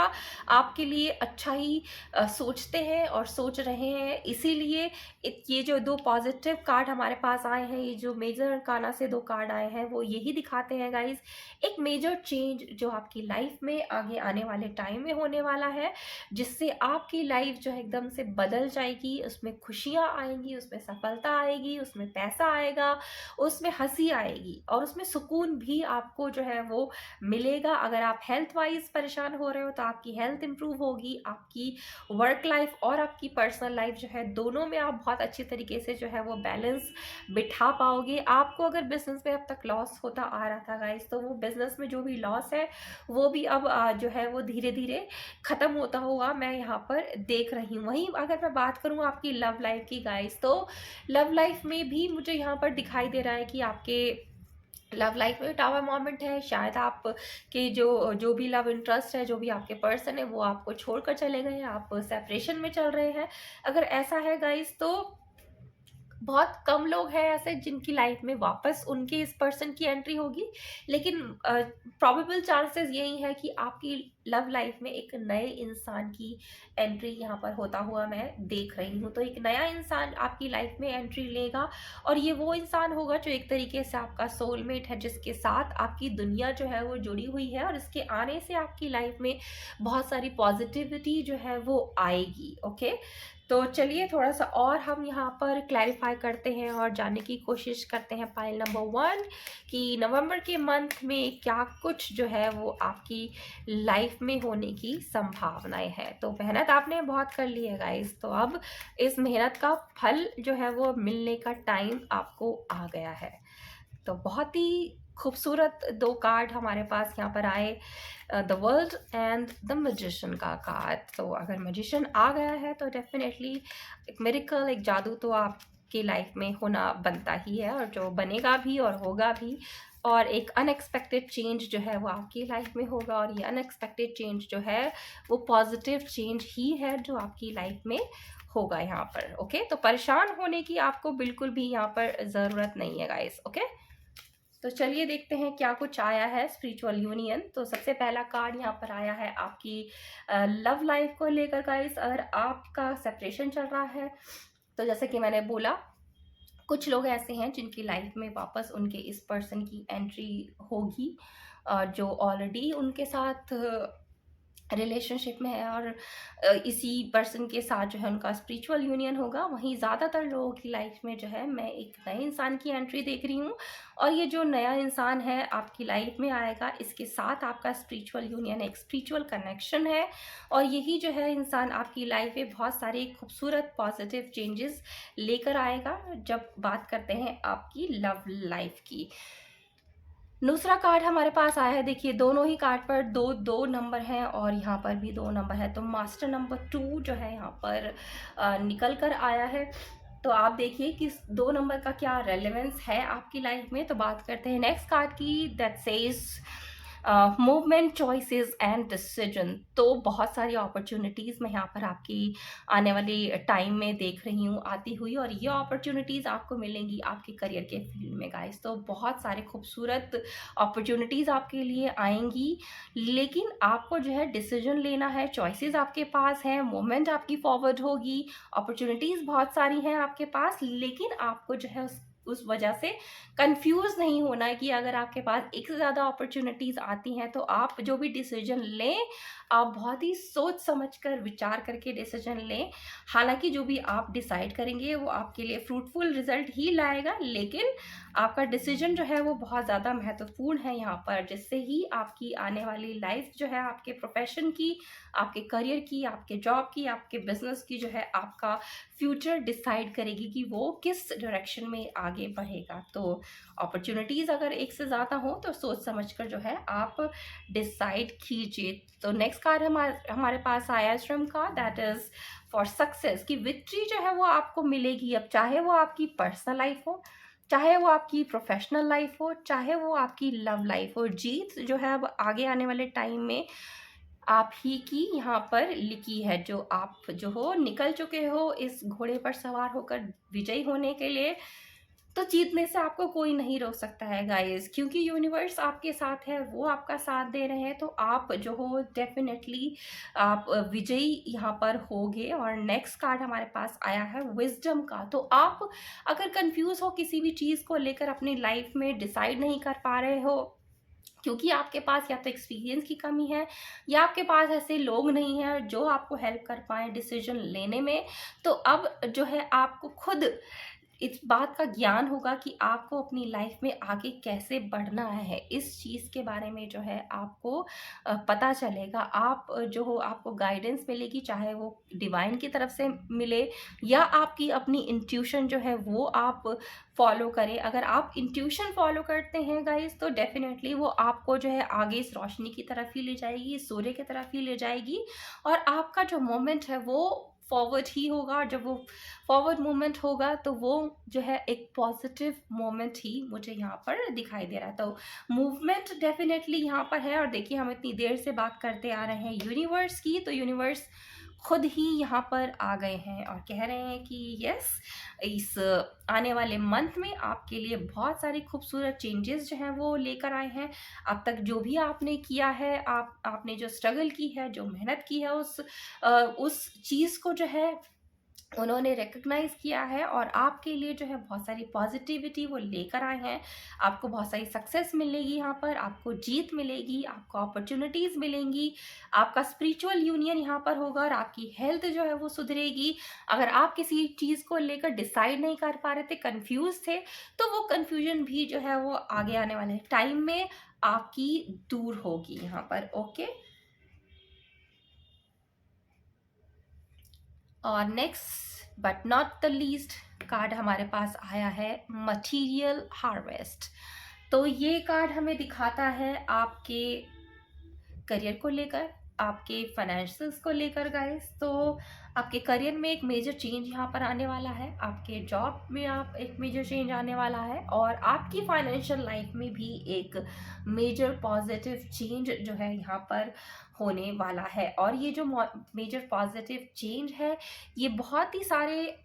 आपके लिए अच्छा ही सोचते हैं और सोच रहे हैं। इसीलिए ये जो 2 पॉजिटिव कार्ड हमारे पास आए हैं, ये जो मेजर अरकाना से 2 कार्ड आए हैं, वो यही दिखाते हैं गाइस एक मेजर चेंज जो आपकी लाइफ में आगे आने वाले टाइम में होने वाला है, जिससे आपकी लाइफ जो है एकदम से बदल जाएगी, उसमें खुशियाँ आएँगी, उसमें सफलता सफलता आएगी, उसमें पैसा आएगा, उसमें हँसी आएगी और उसमें सुकून भी आपको जो है वो मिलेगा। अगर आप हेल्थ वाइज़ परेशान हो रहे हो तो आपकी हेल्थ इम्प्रूव होगी, आपकी वर्क लाइफ़ और आपकी पर्सनल लाइफ़ जो है दोनों में आप बहुत अच्छी तरीके से जो है वो बैलेंस बिठा पाओगे। आपको अगर बिज़नेस में अब तक लॉस होता आ रहा था गाइज़, तो वो बिज़नेस में जो भी लॉस है वो भी अब जो है वो धीरे-धीरे ख़त्म होता हुआ मैं यहाँ पर देख रही हूँ। वहीं अगर मैं बात करूँ आपकी लव लाइफ़ की गाइज़, तो लव लाइफ़ में भी मुझे यहाँ पर दिखाई दे रहा है कि आपके लव लाइफ में टावर मोमेंट है। शायद आप के जो जो भी लव इंटरेस्ट है, जो भी आपके पर्सन है, वो आपको छोड़कर चले गए हैं, आप सेपरेशन में चल रहे हैं। अगर ऐसा है गाइस, तो बहुत कम लोग हैं ऐसे जिनकी लाइफ में वापस उनके इस पर्सन की एंट्री होगी, लेकिन प्रोबेबल चांसेस यही है कि आपकी लव लाइफ में एक नए इंसान की एंट्री यहाँ पर होता हुआ मैं देख रही हूँ। तो एक नया इंसान आपकी लाइफ में एंट्री लेगा और ये वो इंसान होगा जो एक तरीके से आपका सोलमेट है, जिसके साथ आपकी दुनिया जो है वो जुड़ी हुई है और इसके आने से आपकी लाइफ में बहुत सारी पॉजिटिविटी जो है वो आएगी। ओके, तो चलिए थोड़ा सा और हम यहाँ पर क्लैरिफाई करते हैं और जानने की कोशिश करते हैं पाइल नंबर 1 कि नवंबर के मंथ में क्या कुछ जो है वो आपकी लाइफ में होने की संभावनाएं हैं। तो मेहनत आपने बहुत कर ली है गाइस, तो अब इस मेहनत का फल जो है वो मिलने का टाइम आपको आ गया है। तो बहुत ही खूबसूरत 2 कार्ड हमारे पास यहाँ पर आए, the world and the magician का कार्ड। तो अगर मैजिशियन आ गया है तो डेफिनेटली एक मिरेकल, एक जादू तो आपकी लाइफ में होना बनता ही है और जो बनेगा भी और होगा भी। और एक अनएक्सपेक्टेड चेंज जो है वो आपकी लाइफ में होगा और ये अनएक्सपेक्टेड चेंज जो है वो पॉजिटिव चेंज ही है जो आपकी लाइफ में होगा यहाँ पर। ओके, तो परेशान होने की आपको बिल्कुल भी यहाँ पर ज़रूरत नहीं है गाइस। ओके, तो चलिए देखते हैं क्या कुछ आया है स्पिरिचुअल यूनियन। तो सबसे पहला कार्ड यहाँ पर आया है आपकी लव लाइफ को लेकर गाइस। अगर आपका सेपरेशन चल रहा है तो जैसे कि मैंने बोला, कुछ लोग ऐसे हैं जिनकी लाइफ में वापस उनके इस पर्सन की एंट्री होगी, जो ऑलरेडी उनके साथ रिलेशनशिप में है और इसी पर्सन के साथ जो है उनका स्पिरिचुअल यूनियन होगा। वहीं ज़्यादातर लोगों की लाइफ में जो है मैं एक नए इंसान की एंट्री देख रही हूँ और ये जो नया इंसान है आपकी लाइफ में आएगा, इसके साथ आपका स्पिरिचुअल यूनियन, एक स्पिरिचुअल कनेक्शन है और यही जो है इंसान आपकी लाइफ में बहुत सारे खूबसूरत पॉजिटिव चेंजेस लेकर आएगा जब बात करते हैं आपकी लव लाइफ की। दूसरा कार्ड हमारे पास आया है, देखिए दोनों ही कार्ड पर दो दो नंबर हैं और यहाँ पर भी 2 नंबर है। तो मास्टर नंबर 2 जो है यहाँ पर निकल कर आया है। तो आप देखिए कि 2 नंबर का क्या रेलेवेंस है आपकी लाइफ में। तो बात करते हैं नेक्स्ट कार्ड की, that says movement, choices and decision. तो बहुत सारी अपॉर्चुनिटीज़ मैं यहाँ पर आपकी आने वाली टाइम में देख रही हूँ आती हुई और ये अपॉर्चुनिटीज़ आपको मिलेंगी आपके करियर के फील्ड में गाइस। तो बहुत सारे खूबसूरत अपॉर्चुनिटीज़ आपके लिए आएंगी, लेकिन आपको जो है डिसीजन लेना है। चॉइसेस आपके पास हैं, मूवमेंट आपकी फॉरवर्ड होगी, अपॉर्चुनिटीज़ बहुत सारी हैं आपके पास, लेकिन आपको जो है उस वजह से कंफ्यूज नहीं होना है कि अगर आपके पास एक से ज़्यादा अपॉर्चुनिटीज़ आती हैं तो आप जो भी डिसीजन लें आप बहुत ही सोच समझकर विचार करके डिसीजन लें। हालांकि जो भी आप डिसाइड करेंगे वो आपके लिए फ्रूटफुल रिजल्ट ही लाएगा, लेकिन आपका डिसीजन जो है वो बहुत ज़्यादा महत्वपूर्ण है यहाँ पर, जिससे ही आपकी आने वाली लाइफ जो है आपके प्रोफेशन की, आपके करियर की, आपके जॉब की, आपके बिजनेस की जो है आपका फ्यूचर डिसाइड करेगी कि वो किस डायरेक्शन में आगे बढ़ेगा। तो अपॉर्चुनिटीज़ अगर एक से ज़्यादा हो तो सोच समझकर जो है आप डिसाइड कीजिए। तो नेक्स्ट कार्ड हमारे पास आया श्रम का, दैट इज़ फॉर सक्सेस, की विक्ट्री जो है वो आपको मिलेगी। अब चाहे वो आपकी पर्सनल लाइफ हो, चाहे वो आपकी प्रोफेशनल लाइफ हो, चाहे वो आपकी लव लाइफ हो, जीत जो है अब आगे आने वाले टाइम में आप ही की यहाँ पर लिखी है। जो आप जो हो निकल चुके हो इस घोड़े पर सवार होकर विजयी होने के लिए, तो जीतने से आपको कोई नहीं रोक सकता है गाइस, क्योंकि यूनिवर्स आपके साथ है, वो आपका साथ दे रहे हैं। तो आप जो हो डेफिनेटली आप विजयी यहाँ पर होगे। और नेक्स्ट कार्ड हमारे पास आया है विजडम का। तो आप अगर कंफ्यूज हो किसी भी चीज़ को लेकर, अपनी लाइफ में डिसाइड नहीं कर पा रहे हो क्योंकि आपके पास या तो एक्सपीरियंस की कमी है या आपके पास ऐसे लोग नहीं हैं जो आपको हेल्प कर पाएँ डिसीजन लेने में, तो अब जो है आपको खुद इस बात का ज्ञान होगा कि आपको अपनी लाइफ में आगे कैसे बढ़ना है। इस चीज़ के बारे में जो है आपको पता चलेगा। आप जो हो आपको गाइडेंस मिलेगी, चाहे वो डिवाइन की तरफ से मिले या आपकी अपनी इंट्यूशन जो है वो आप फॉलो करें। अगर आप इंट्यूशन फॉलो करते हैं गाइस, तो डेफिनेटली वो आपको जो है आगे इस रोशनी की तरफ ही ले जाएगी, सूर्य की तरफ ही ले जाएगी, और आपका जो मोमेंट है वो फॉरवर्ड ही होगा। और जब वो फॉरवर्ड मूवमेंट होगा तो वो जो है एक पॉजिटिव मोमेंट ही मुझे यहाँ पर दिखाई दे रहा है। तो मूवमेंट डेफिनेटली यहाँ पर है। और देखिए, हम इतनी देर से बात करते आ रहे हैं यूनिवर्स की, तो यूनिवर्स खुद ही यहाँ पर आ गए हैं और कह रहे हैं कि यस, इस आने वाले मंथ में आपके लिए बहुत सारी खूबसूरत चेंजेस जो हैं वो लेकर आए हैं। अब तक जो भी आपने किया है, आपने जो स्ट्रगल की है, जो मेहनत की है, उस चीज़ को जो है उन्होंने रिकग्नाइज किया है और आपके लिए जो है बहुत सारी पॉजिटिविटी वो लेकर आए हैं। आपको बहुत सारी सक्सेस मिलेगी, यहाँ पर आपको जीत मिलेगी, आपको अपॉर्चुनिटीज़ मिलेंगी, आपका स्पिरिचुअल यूनियन यहाँ पर होगा और आपकी हेल्थ जो है वो सुधरेगी। अगर आप किसी चीज़ को लेकर डिसाइड नहीं कर पा रहे थे, कंफ्यूज थे, तो वो कंफ्यूजन भी जो है वो आगे आने वाले टाइम में आपकी दूर होगी यहाँ पर। ओके, और next but not the least card हमारे पास आया है मटीरियल हार्वेस्ट। तो ये कार्ड हमें दिखाता है आपके करियर को लेकर, आपके फाइनेंशियल्स को लेकर गाइस। तो आपके करियर में एक मेजर चेंज यहाँ पर आने वाला है, आपके जॉब में आप एक मेजर चेंज आने वाला है, और आपकी फाइनेंशियल लाइफ में भी एक मेजर पॉजिटिव चेंज जो है यहाँ पर होने वाला है। और ये जो मेजर पॉजिटिव चेंज है, ये बहुत ही सारे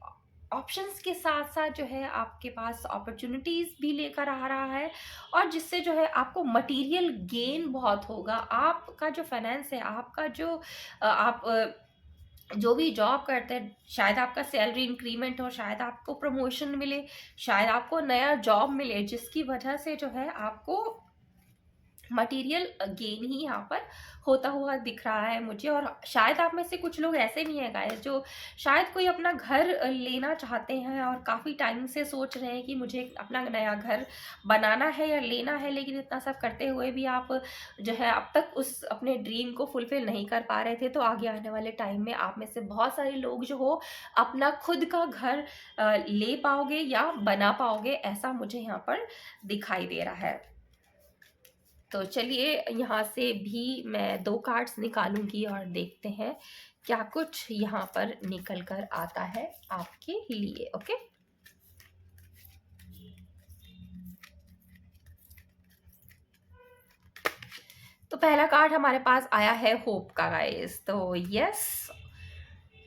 ऑप्शंस के साथ साथ जो है आपके पास अपॉर्चुनिटीज़ भी लेकर आ रहा है, और जिससे जो है आपको मटेरियल गेन बहुत होगा। आपका जो फाइनेंस है, आपका जो आप जो भी जॉब करते हैं, शायद आपका सैलरी इंक्रीमेंट हो, शायद आपको प्रमोशन मिले, शायद आपको नया जॉब मिले, जिसकी वजह से जो है आपको मटेरियल गेन ही यहाँ पर होता हुआ दिख रहा है मुझे। और शायद आप में से कुछ लोग ऐसे भी हैं गाइस, जो शायद कोई अपना घर लेना चाहते हैं और काफ़ी टाइम से सोच रहे हैं कि मुझे अपना नया घर बनाना है या लेना है, लेकिन इतना सब करते हुए भी आप जो है अब तक उस अपने ड्रीम को फुलफिल नहीं कर पा रहे थे। तो आगे आने वाले टाइम में आप में से बहुत सारे लोग जो हो अपना खुद का घर ले पाओगे या बना पाओगे, ऐसा मुझे यहाँ पर दिखाई दे रहा है। तो चलिए, यहाँ से भी मैं 2 कार्ड्स निकालूंगी और देखते हैं क्या कुछ यहाँ पर निकल कर आता है आपके लिए। ओके, तो पहला कार्ड हमारे पास आया है होप का गाइस। तो यस,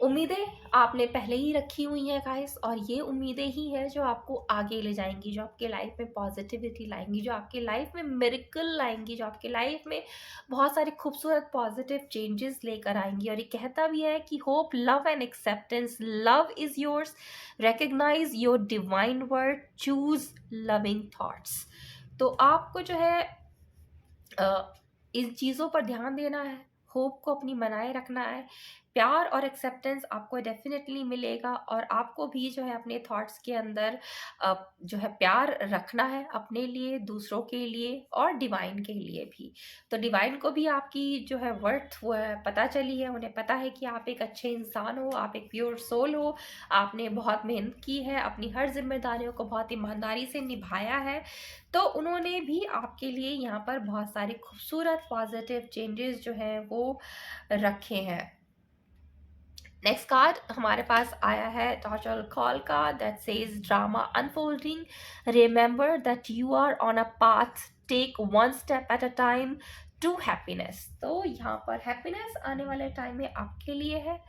उम्मीदें आपने पहले ही रखी हुई हैं गाइस, और ये उम्मीदें ही हैं जो आपको आगे ले जाएंगी, जो आपके लाइफ में पॉजिटिविटी लाएंगी, जो आपके लाइफ में मिरेकल लाएंगी, जो आपके लाइफ में बहुत सारे खूबसूरत पॉजिटिव चेंजेस लेकर आएंगी। और ये कहता भी है कि hope, love and acceptance, love is yours, recognize your divine word, choose loving thoughts. तो आपको जो है इन चीज़ों पर ध्यान देना है, होप को अपनी बनाए रखना है। प्यार और एक्सेप्टेंस आपको डेफिनेटली मिलेगा, और आपको भी जो है अपने थॉट्स के अंदर जो है प्यार रखना है अपने लिए, दूसरों के लिए और डिवाइन के लिए भी। तो डिवाइन को भी आपकी जो है वर्थ वो है पता चली है, उन्हें पता है कि आप एक अच्छे इंसान हो, आप एक प्योर सोल हो, आपने बहुत मेहनत की है, अपनी हर जिम्मेदारियों को बहुत ईमानदारी से निभाया है। तो उन्होंने भी आपके लिए यहाँ पर बहुत सारे खूबसूरत पॉजिटिव चेंजेस जो हैं वो रखे हैं। नेक्स्ट कार्ड हमारे पास आया है टॉर्चर कॉल का, that says drama unfolding, remember that you are on a path, take one step at a time to happiness. तो यहाँ पर हैप्पीनेस आने वाले टाइम में आपके लिए है।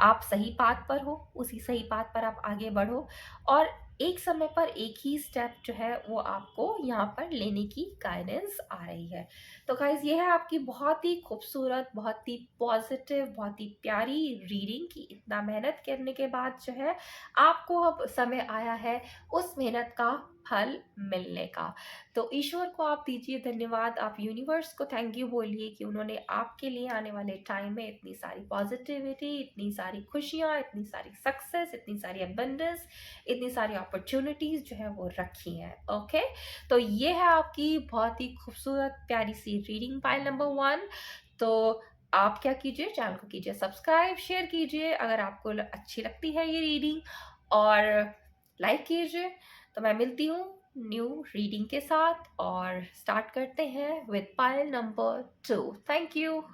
आप सही पाथ पर हो, उसी सही पाथ पर आप आगे बढ़ो, और एक समय पर एक ही स्टेप जो है वो आपको यहाँ पर लेने की गाइडेंस आ रही है। तो गाइज, ये है आपकी बहुत ही खूबसूरत, बहुत ही पॉजिटिव, बहुत ही प्यारी रीडिंग की इतना मेहनत करने के बाद जो है आपको अब समय आया है उस मेहनत का फल मिलने का। तो ईश्वर को आप दीजिए धन्यवाद, आप यूनिवर्स को थैंक यू बोलिए कि उन्होंने आपके लिए आने वाले टाइम में इतनी सारी पॉजिटिविटी, इतनी सारी खुशियाँ, इतनी सारी सक्सेस, इतनी सारी अबंडेंस, इतनी सारी अपॉर्चुनिटीज़ जो है वो रखी हैं। ओके, तो ये है आपकी बहुत ही खूबसूरत प्यारी सी रीडिंग पाइल नंबर 1। तो आप क्या कीजिए, चैनल को कीजिए सब्सक्राइब, शेयर कीजिए अगर आपको अच्छी लगती है ये रीडिंग, और लाइक कीजिए। तो मैं मिलती हूँ न्यू रीडिंग के साथ, और स्टार्ट करते हैं with pile number 2। Thank you.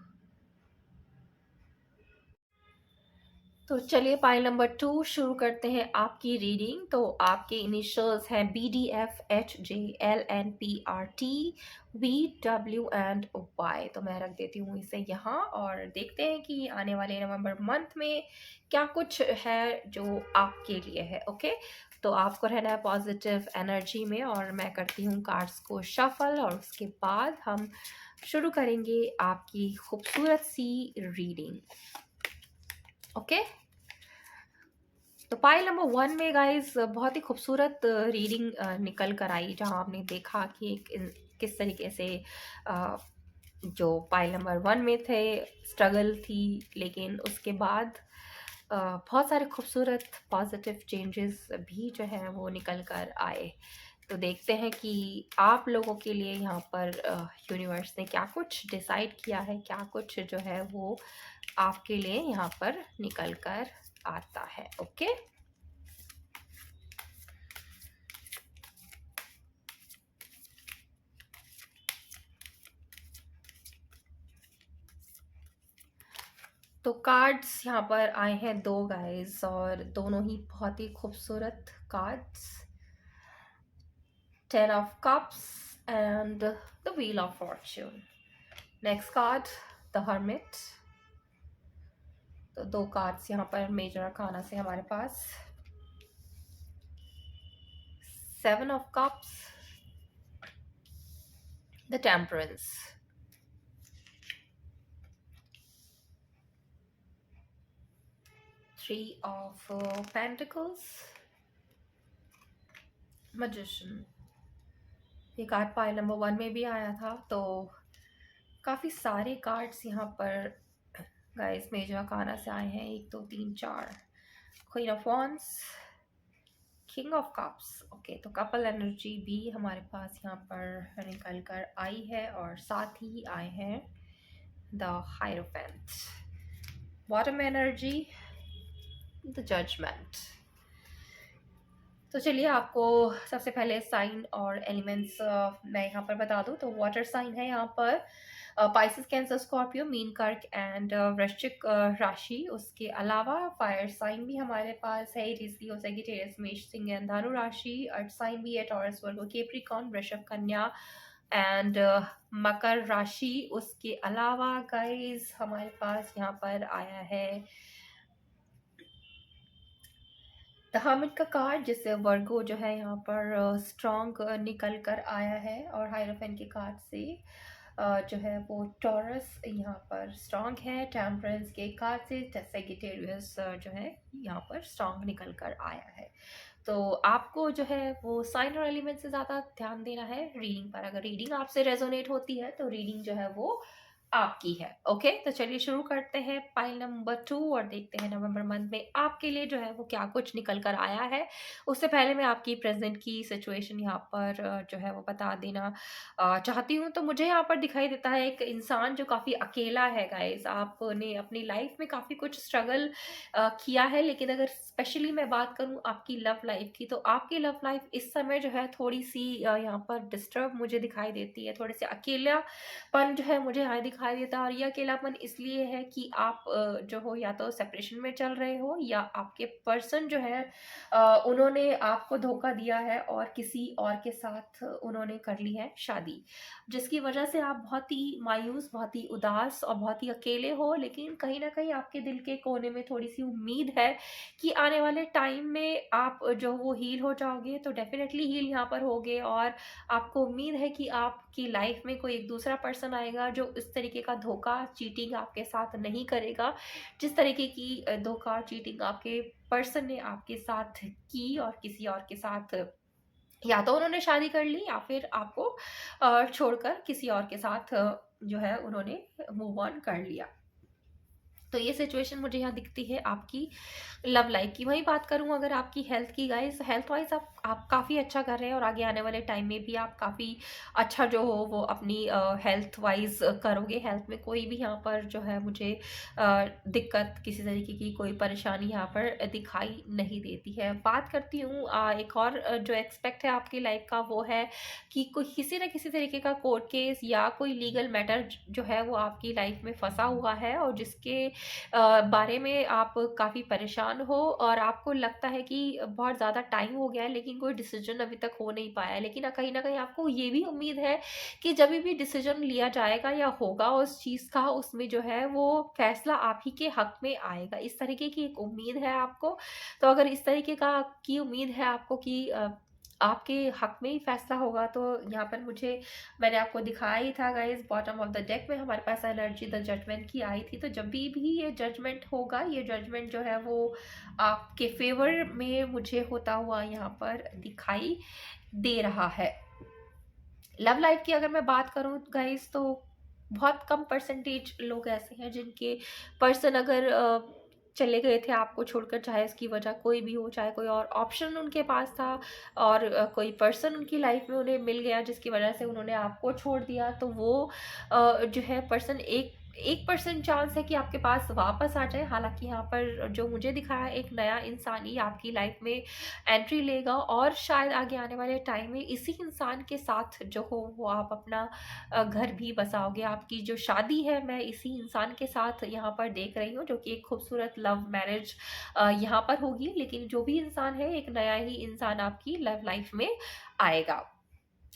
तो चलिए पाइल नंबर 2 शुरू करते हैं आपकी रीडिंग। तो आपके इनिशियल्स हैं BDFHJLNPRT VW&Y। तो मैं रख देती हूँ इसे यहाँ, और देखते हैं कि आने वाले नवंबर मंथ में क्या कुछ है जो आपके लिए है। ओके, तो आपको रहना है पॉजिटिव एनर्जी में, और मैं करती हूँ कार्ड्स को शफल, और उसके बाद हम शुरू करेंगे आपकी खूबसूरत सी रीडिंग। ओके, तो पाइल नंबर 1 में गाइस बहुत ही खूबसूरत रीडिंग निकल कर आई, जहां आपने देखा कि किस तरीके से जो पाइल नंबर 1 में थे स्ट्रगल थी, लेकिन उसके बाद बहुत सारे खूबसूरत पॉजिटिव चेंजेस भी जो है वो निकल कर आए। तो देखते हैं कि आप लोगों के लिए यहाँ पर यूनिवर्स ने क्या कुछ डिसाइड किया है, क्या कुछ जो है वो आपके लिए यहाँ पर निकल कर आता है। ओके, तो कार्ड्स यहाँ पर आए हैं 2 गाइस, और दोनों ही बहुत ही खूबसूरत cards. 10 of cups and the wheel of Fortune. Next card the hermit. तो 2 कार्ड्स यहाँ पर मेजर अरकाना से हमारे पास। 7 of cups, the temperance. 3 of pentacles, magician. ये कार्ड पाइल नंबर 1 में भी आया था। तो काफ़ी सारे कार्ड्स यहाँ पर गाइस मेजर अरकाना से आए हैं। 1 2 3 4। Queen of wands, king of cups. Okay, तो कपल एनर्जी भी हमारे पास यहाँ पर निकल कर आई है, और साथ ही आए हैं the hierophant. Bottom energy the judgement. तो चलिए आपको सबसे पहले साइन और एलिमेंट्स मैं यहाँ पर बता दूँ। तो वाटर साइन है यहाँ पर पाइसेस, कैंसर, स्कॉर्पियो, मीन, कर्क एंड वृश्चिक राशि। उसके अलावा फायर साइन भी हमारे पास है, लियो, सैजिटेरियस, मेष, सिंह एंड धनु राशि। अर्थ साइन भी है, टॉरस, वर्गो, कैप्रिकॉर्न, वृषभ, कन्या एंड मकर राशि। उसके अलावा गाइस हमारे पास यहाँ पर आया है द हर्मिट का कार्ड, जिससे वर्गो जो है यहाँ पर स्ट्रॉन्ग निकल कर आया है, और हायरोफेंट के कार्ड से जो है वो टॉरस यहाँ पर स्ट्रॉन्ग है। टेम्परेंस के कार्ड से सैजिटेरियस जो है यहाँ पर स्ट्रॉन्ग निकल कर आया है। तो आपको जो है वो साइन और एलिमेंट से ज़्यादा ध्यान देना है रीडिंग पर। अगर रीडिंग आपसे रेजोनेट होती है तो रीडिंग जो है वो आपकी है। ओके, तो चलिए शुरू करते हैं पाइल नंबर 2, और देखते हैं नवंबर मंथ में आपके लिए जो है वो क्या कुछ निकल कर आया है। उससे पहले मैं आपकी प्रेजेंट की सिचुएशन यहाँ पर जो है वो बता देना चाहती हूँ। तो मुझे यहाँ पर दिखाई देता है एक इंसान जो काफ़ी अकेला है गाइस। आपने अपनी लाइफ में काफ़ी कुछ स्ट्रगल किया है, लेकिन अगर स्पेशली मैं बात करूँ आपकी लव लाइफ की, तो आपकी लव लाइफ इस समय जो है थोड़ी सी यहाँ पर डिस्टर्ब मुझे दिखाई देती है। थोड़े से अकेलापन जो है मुझे यहाँ दिखाई देता है, और ये अकेलापन इसलिए है कि आप जो हो या तो सेपरेशन में चल रहे हो, या आपके पर्सन जो है उन्होंने आपको धोखा दिया है और किसी और के साथ उन्होंने कर ली है शादी, जिसकी वजह से आप बहुत ही मायूस, बहुत ही उदास और बहुत ही अकेले हो। लेकिन कहीं ना कहीं आपके दिल के कोने में थोड़ी सी उम्मीद है कि आने वाले टाइम में आप जो वो हील हो जाओगे। तो डेफिनेटली हील यहाँ पर होगे, और आपको उम्मीद है कि आपकी लाइफ में कोई एक दूसरा पर्सन आएगा जो इस तरीके का धोखा, चीटिंग आपके साथ नहीं करेगा, जिस तरीके की धोखा, चीटिंग आपके पर्सन ने आपके साथ की, और किसी और के साथ या तो उन्होंने शादी कर ली, या फिर आपको छोड़कर किसी और के साथ जो है उन्होंने मूव ऑन कर लिया। तो ये सिचुएशन मुझे यहाँ दिखती है आपकी लव लाइफ की। वहीं बात करूँ अगर आपकी हेल्थ की गाइस, हेल्थ वाइज आप काफ़ी अच्छा कर रहे हैं और आगे आने वाले टाइम में भी आप काफ़ी अच्छा जो हो वो अपनी हेल्थ वाइज करोगे। हेल्थ में कोई भी यहाँ पर जो है मुझे दिक्कत, किसी तरीके की कोई परेशानी यहाँ पर दिखाई नहीं देती है। बात करती हूँ एक और जो एक्सपेक्ट है आपकी लाइफ का, वो है कि कोई किसी न किसी तरीके का कोर्ट केस या कोई लीगल मैटर जो है वो आपकी लाइफ में फंसा हुआ है और जिसके बारे में आप काफ़ी परेशान हो और आपको लगता है कि बहुत ज़्यादा टाइम हो गया है लेकिन कोई डिसीजन अभी तक हो नहीं पाया है। लेकिन कहीं न कहीं आपको ये भी उम्मीद है कि जभी भी डिसीजन लिया जाएगा या होगा उस चीज़ का, उसमें जो है वो फैसला आप ही के हक में आएगा। इस तरीके की एक उम्मीद है आपको। तो अगर इस तरीके का की उम्मीद है आपको कि आपके हक में ही फैसला होगा, तो यहाँ पर मैंने आपको दिखाया ही था guys, bottom of the deck में हमारे पास एनर्जी द जजमेंट की आई थी। तो जब भी ये जजमेंट होगा, ये जजमेंट जो है वो आपके फेवर में मुझे होता हुआ यहाँ पर दिखाई दे रहा है। लव लाइफ की अगर मैं बात करूँ गाइस, तो बहुत कम परसेंटेज लोग ऐसे हैं जिनके पर्सन अगर चले गए थे आपको छोड़कर, चाहे इसकी वजह कोई भी हो, चाहे कोई और ऑप्शन उनके पास था और कोई पर्सन उनकी लाइफ में उन्हें मिल गया जिसकी वजह से उन्होंने आपको छोड़ दिया, तो वो जो है पर्सन 1% चांस है कि आपके पास वापस आ जाए। हालांकि यहाँ पर जो मुझे दिखाया, एक नया इंसान ही आपकी लाइफ में एंट्री लेगा और शायद आगे आने वाले टाइम में इसी इंसान के साथ जो हो वो आप अपना घर भी बसाओगे। आपकी जो शादी है मैं इसी इंसान के साथ यहाँ पर देख रही हूँ, जो कि एक खूबसूरत लव मैरिज यहाँ पर होगी। लेकिन जो भी इंसान है, एक नया ही इंसान आपकी लव लाइफ में आएगा।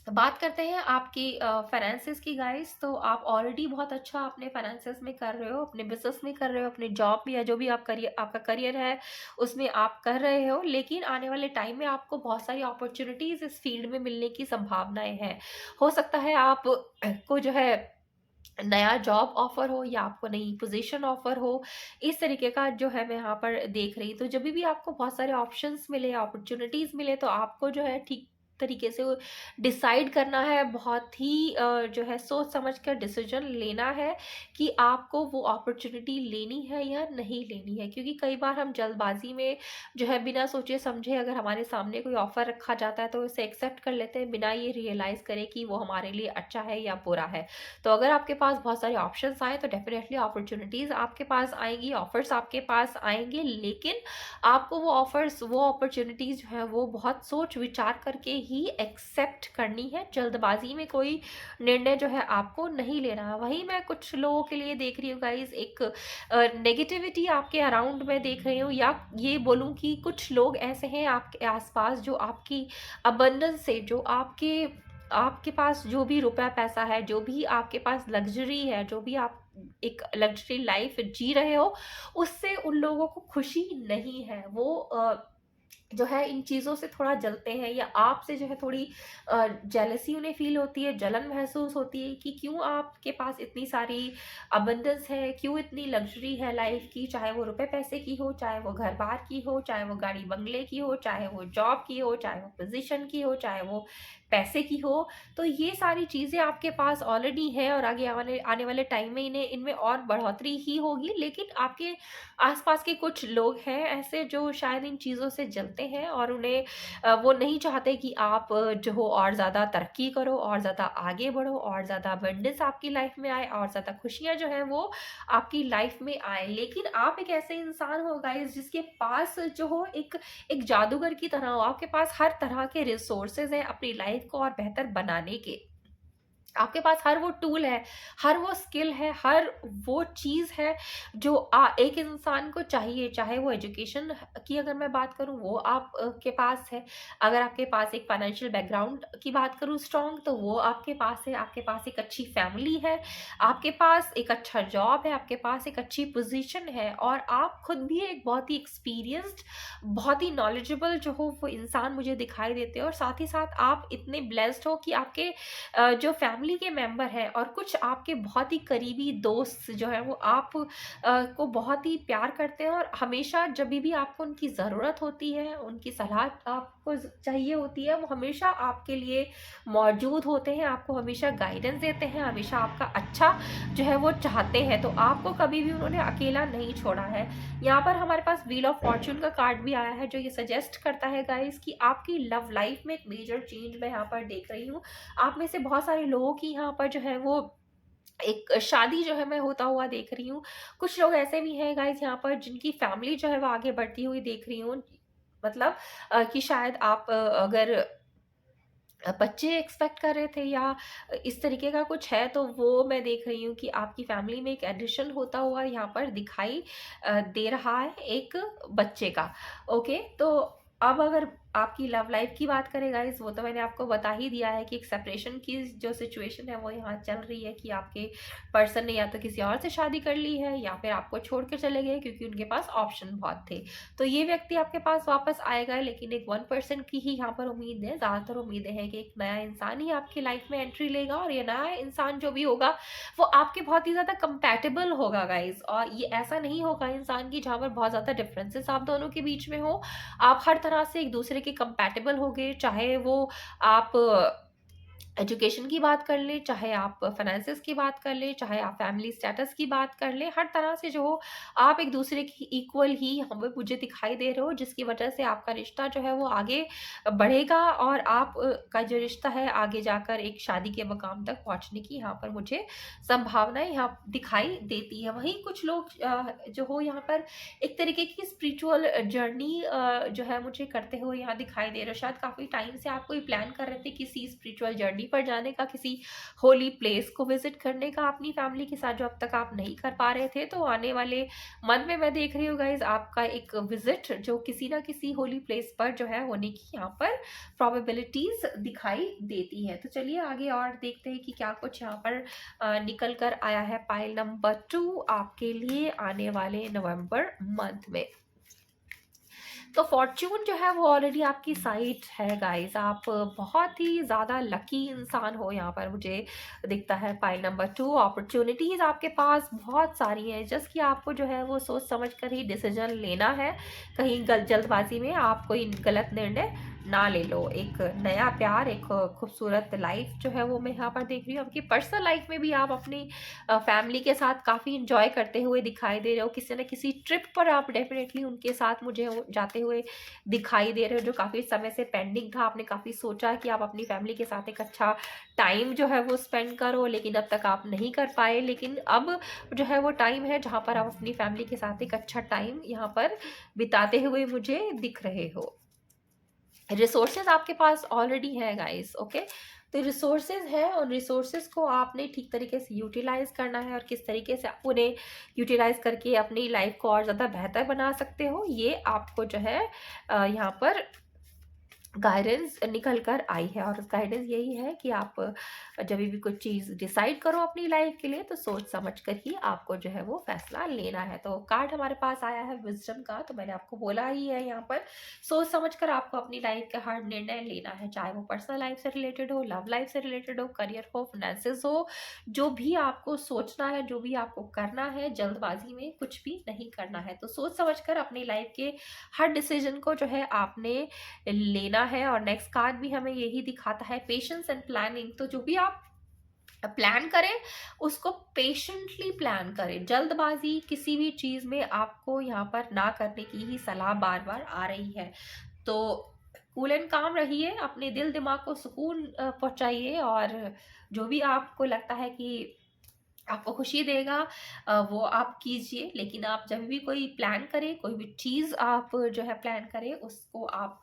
बात करते हैं आपकी फाइनेंसेस की गाइस। तो आप ऑलरेडी बहुत अच्छा अपने फाइनेंसेस में कर रहे हो, अपने बिजनेस में कर रहे हो, अपने जॉब में या जो भी आपका करियर है उसमें आप कर रहे हो। लेकिन आने वाले टाइम में आपको बहुत सारी अपॉर्चुनिटीज इस फील्ड में मिलने की संभावनाएं हैं। हो सकता है आप को जो है नया जॉब ऑफर हो या आपको नई पोजीशन ऑफर हो। इस तरीके का जो है मैं यहाँ पर देख रही। तो जब भी आपको बहुत सारे ऑप्शंस मिले, अपॉर्चुनिटीज मिले, तो आपको जो है ठीक तरीके से डिसाइड करना है, बहुत ही जो है सोच समझ कर डिसीजन लेना है कि आपको वो अपॉर्चुनिटी लेनी है या नहीं लेनी है। क्योंकि कई बार हम जल्दबाजी में जो है बिना सोचे समझे अगर हमारे सामने कोई ऑफर रखा जाता है तो उसे एक्सेप्ट कर लेते हैं बिना ये रियलाइज करे कि वो हमारे लिए अच्छा है या बुरा है। तो अगर आपके पास बहुत सारे ऑप्शंस आए तो डेफिनेटली अपॉर्चुनिटीज आपके पास आएंगी, ऑफर्स आपके पास आएंगे। लेकिन आपको वो ऑफर्स, वो अपॉर्चुनिटीज जो है वो बहुत सोच विचार करके ही एक्सेप्ट करनी है। जल्दबाजी में कोई निर्णय जो है आपको नहीं लेना है। वही मैं कुछ लोगों के लिए देख रही हूँ गाइज, एक नेगेटिविटी आपके अराउंड में देख रही हूँ, या ये बोलूँ कि कुछ लोग ऐसे हैं आपके आसपास जो आपकी अबंडेंस से, जो आपके पास जो भी रुपया पैसा है, जो भी आपके पास लग्जरी है, जो भी आप एक लग्जरी लाइफ जी रहे हो, उससे उन लोगों को खुशी नहीं है। वो जो है इन चीज़ों से थोड़ा जलते हैं, या आपसे जो है थोड़ी जेलसी उन्हें फील होती है, जलन महसूस होती है कि क्यों आपके पास इतनी सारी अबंडेंस है, क्यों इतनी लग्जरी है लाइफ की, चाहे वो रुपए पैसे की हो, चाहे वो घर बार की हो, चाहे वो गाड़ी बंगले की हो, चाहे वो जॉब की हो, चाहे वो पोजीशन की हो, चाहे वो पैसे की हो। तो ये सारी चीज़ें आपके पास ऑलरेडी है और आगे आने वाले टाइम में इनमें और बढ़ोतरी ही होगी। लेकिन आपके आसपास के कुछ लोग हैं ऐसे जो शायद इन चीज़ों से जलते हैं और उन्हें वो नहीं चाहते कि आप जो हो और ज़्यादा तरक्की करो, और ज़्यादा आगे बढ़ो, और ज़्यादा अबंडेंस आपकी लाइफ में आए, और ज़्यादा खुशियाँ जो हैं वो आपकी लाइफ में आए। लेकिन आप एक ऐसे इंसान हो गाइस जिसके पास जो हो एक जादूगर की तरह हो। आपके पास हर तरह के रिसोर्सेज हैं अपनी लाइफ को और बेहतर बनाने के। आपके पास हर वो टूल है, हर वो स्किल है, हर वो चीज़ है जो एक इंसान को चाहिए। चाहे वो एजुकेशन की अगर मैं बात करूँ, वो आप के पास है। अगर आपके पास एक फाइनेंशियल बैकग्राउंड की बात करूँ स्ट्रॉन्ग, तो वो आपके पास है। आपके पास एक अच्छी फैमिली है, आपके पास एक अच्छा जॉब है, आपके पास एक अच्छी पोजीशन है, और आप खुद भी एक बहुत ही एक्सपीरियंस्ड, बहुत ही नॉलेजेबल जो हो वो इंसान मुझे दिखाई देते हो। और साथ ही साथ आप इतने ब्लेस्ड हो कि आपके जो फैमिली फैमिली के मेंबर हैं और कुछ आपके बहुत ही करीबी दोस्त जो है वो आप को बहुत ही प्यार करते हैं और हमेशा जब भी आपको उनकी ज़रूरत होती है, उनकी सलाह आपको चाहिए होती है, वो हमेशा आपके लिए मौजूद होते हैं, आपको हमेशा गाइडेंस देते हैं, हमेशा आपका अच्छा जो है वो चाहते हैं। तो आपको कभी भी उन्होंने अकेला नहीं छोड़ा है। यहाँ पर हमारे पास व्हील ऑफ फॉर्च्यून का कार्ड भी आया है जो ये सजेस्ट करता है गाइस कि आपकी लव लाइफ में एक मेजर चेंज मैं यहाँ पर देख रही हूँ। आप में से बहुत सारे लोगों की यहाँ पर जो है वो एक शादी जो है मैं होता हुआ देख रही हूँ। कुछ लोग ऐसे भी हैं गाइस यहाँ पर जिनकी फैमिली जो है वो आगे बढ़ती हुई देख रही हूँ। मतलब कि शायद आप अगर बच्चे एक्सपेक्ट कर रहे थे या इस तरीके का कुछ है, तो वो मैं देख रही हूँ कि आपकी फैमिली में एक एडिशन होता हुआ यहाँ पर दिखाई दे रहा है एक बच्चे का। ओके, तो अब अगर आपकी लव लाइफ की बात करें गाइस, वो तो मैंने आपको बता ही दिया है कि एक सेपरेशन की जो सिचुएशन है वो यहाँ चल रही है कि आपके पर्सन ने या तो किसी और से शादी कर ली है या फिर आपको छोड़ कर चले गए क्योंकि उनके पास ऑप्शन बहुत थे। तो ये व्यक्ति आपके पास वापस आएगा, लेकिन एक 1% की ही यहाँ पर उम्मीद है। ज़्यादातर उम्मीदें हैं कि एक नया इंसान ही आपकी लाइफ में एंट्री लेगा और ये नया इंसान जो भी होगा वो आपके बहुत ही ज़्यादा कंपैटिबल होगा गाइज। और ये ऐसा नहीं होगा इंसान की जहाँ पर बहुत ज़्यादा डिफरेंसेस आप दोनों के बीच में हो। आप हर तरह से एक दूसरे के कंपैटिबल होगे, चाहे वो आप एजुकेशन की बात कर लें, चाहे आप फाइनेंसेस की बात कर लें, चाहे आप फैमिली स्टेटस की बात कर लें, हर तरह से जो हो आप एक दूसरे की इक्वल ही हमें मुझे दिखाई दे रहे हो, जिसकी वजह से आपका रिश्ता जो है वो आगे बढ़ेगा और आप का जो रिश्ता है आगे जाकर एक शादी के मकाम तक पहुंचने की यहाँ पर मुझे संभावनाएं यहाँ दिखाई देती है। वहीं कुछ लोग जो हो यहाँ पर एक तरीके की स्पिरिचुअल जर्नी जो है मुझे करते हुए यहाँ दिखाई दे रहे हो। शायद काफ़ी टाइम से आप कोई प्लान कर रहे थे किसी स्पिरिचुअल जर्नी पर जाने का, किसी होली प्लेस को विजिट करने का अपनी फैमिली के साथ, जो अब तक आप नहीं कर पा रहे थे। तो आने वाले मंथ में मैं देख रही हूँ गाइज आपका एक विजिट जो किसी ना किसी होली प्लेस पर जो है होने की यहाँ पर प्रोबेबिलिटीज दिखाई देती है। तो चलिए आगे और देखते हैं कि क्या कुछ यहाँ पर निकल कर आया है पाइल नंबर 2 आपके लिए आने वाले नवंबर मंथ में। तो फॉर्च्यून जो है वो ऑलरेडी आपकी साइड है गाइस। आप बहुत ही ज़्यादा लकी इंसान हो यहाँ पर मुझे दिखता है। पाइल नंबर 2 अपॉर्चुनिटीज़ आपके पास बहुत सारी हैं, जस्ट कि आपको जो है वो सोच समझ कर ही डिसीजन लेना है। कहीं जल्दबाजी में आप कोई गलत निर्णय ना ले लो। एक नया प्यार, एक खूबसूरत लाइफ जो है वो मैं यहाँ पर देख रही हूँ। आपकी पर्सनल लाइफ में भी आप अपनी फैमिली के साथ काफ़ी इंजॉय करते हुए दिखाई दे रहे हो। किसी न किसी ट्रिप पर आप डेफिनेटली उनके साथ मुझे जाते हुए दिखाई दे रहे हो, जो काफ़ी समय से पेंडिंग था। आपने काफ़ी सोचा कि आप अपनी फैमिली के साथ एक अच्छा टाइम जो है वो स्पेंड करो, लेकिन अब तक आप नहीं कर पाए। लेकिन अब जो है वो टाइम है जहाँ पर आप अपनी फैमिली के साथ एक अच्छा टाइम यहाँ पर बिताते हुए मुझे दिख रहे हो। रिसोर्सेज आपके पास ऑलरेडी है गाइस। ओके, तो रिसोर्सेज है और रिसोर्सेज को आपने ठीक तरीके से यूटिलाइज करना है और किस तरीके से आप उन्हें यूटिलाइज करके अपनी लाइफ को और ज़्यादा बेहतर बना सकते हो, ये आपको जो है यहाँ पर गाइडेंस निकल कर आई है। और गाइडेंस यही है कि आप जब भी कोई चीज़ डिसाइड करो अपनी लाइफ के लिए तो सोच समझ कर ही आपको जो है वो फैसला लेना है। तो कार्ड हमारे पास आया है विजडम का, तो मैंने आपको बोला ही है यहाँ पर सोच समझ कर आपको अपनी लाइफ का हर निर्णय लेना है, चाहे वो पर्सनल लाइफ से रिलेटेड हो, लव लाइफ से रिलेटेड हो, करियर हो, फाइनेंसेस हो। जो भी आपको सोचना है, जो भी आपको करना है, जल्दबाजी में कुछ भी नहीं करना है। तो सोच समझ कर अपनी लाइफ के हर डिसीजन को जो है आपने लेना है। और नेक्स्ट कार्ड भी हमें यही दिखाता है, पेशेंस एंड प्लानिंग। तो जो भी आप प्लान करें उसको पेशेंटली प्लान करें। जल्दबाजी किसी भी चीज में आपको यहाँ पर ना करने की ही सलाह बार बार आ रही है। तो कूल एंड काम रहिए, अपने दिल दिमाग को सुकून पहुंचाइए और जो भी आपको लगता है कि आपको खुशी देगा वो आप कीजिए। लेकिन आप जब भी कोई प्लान करें, कोई भी चीज़ आप जो है प्लान करें, उसको आप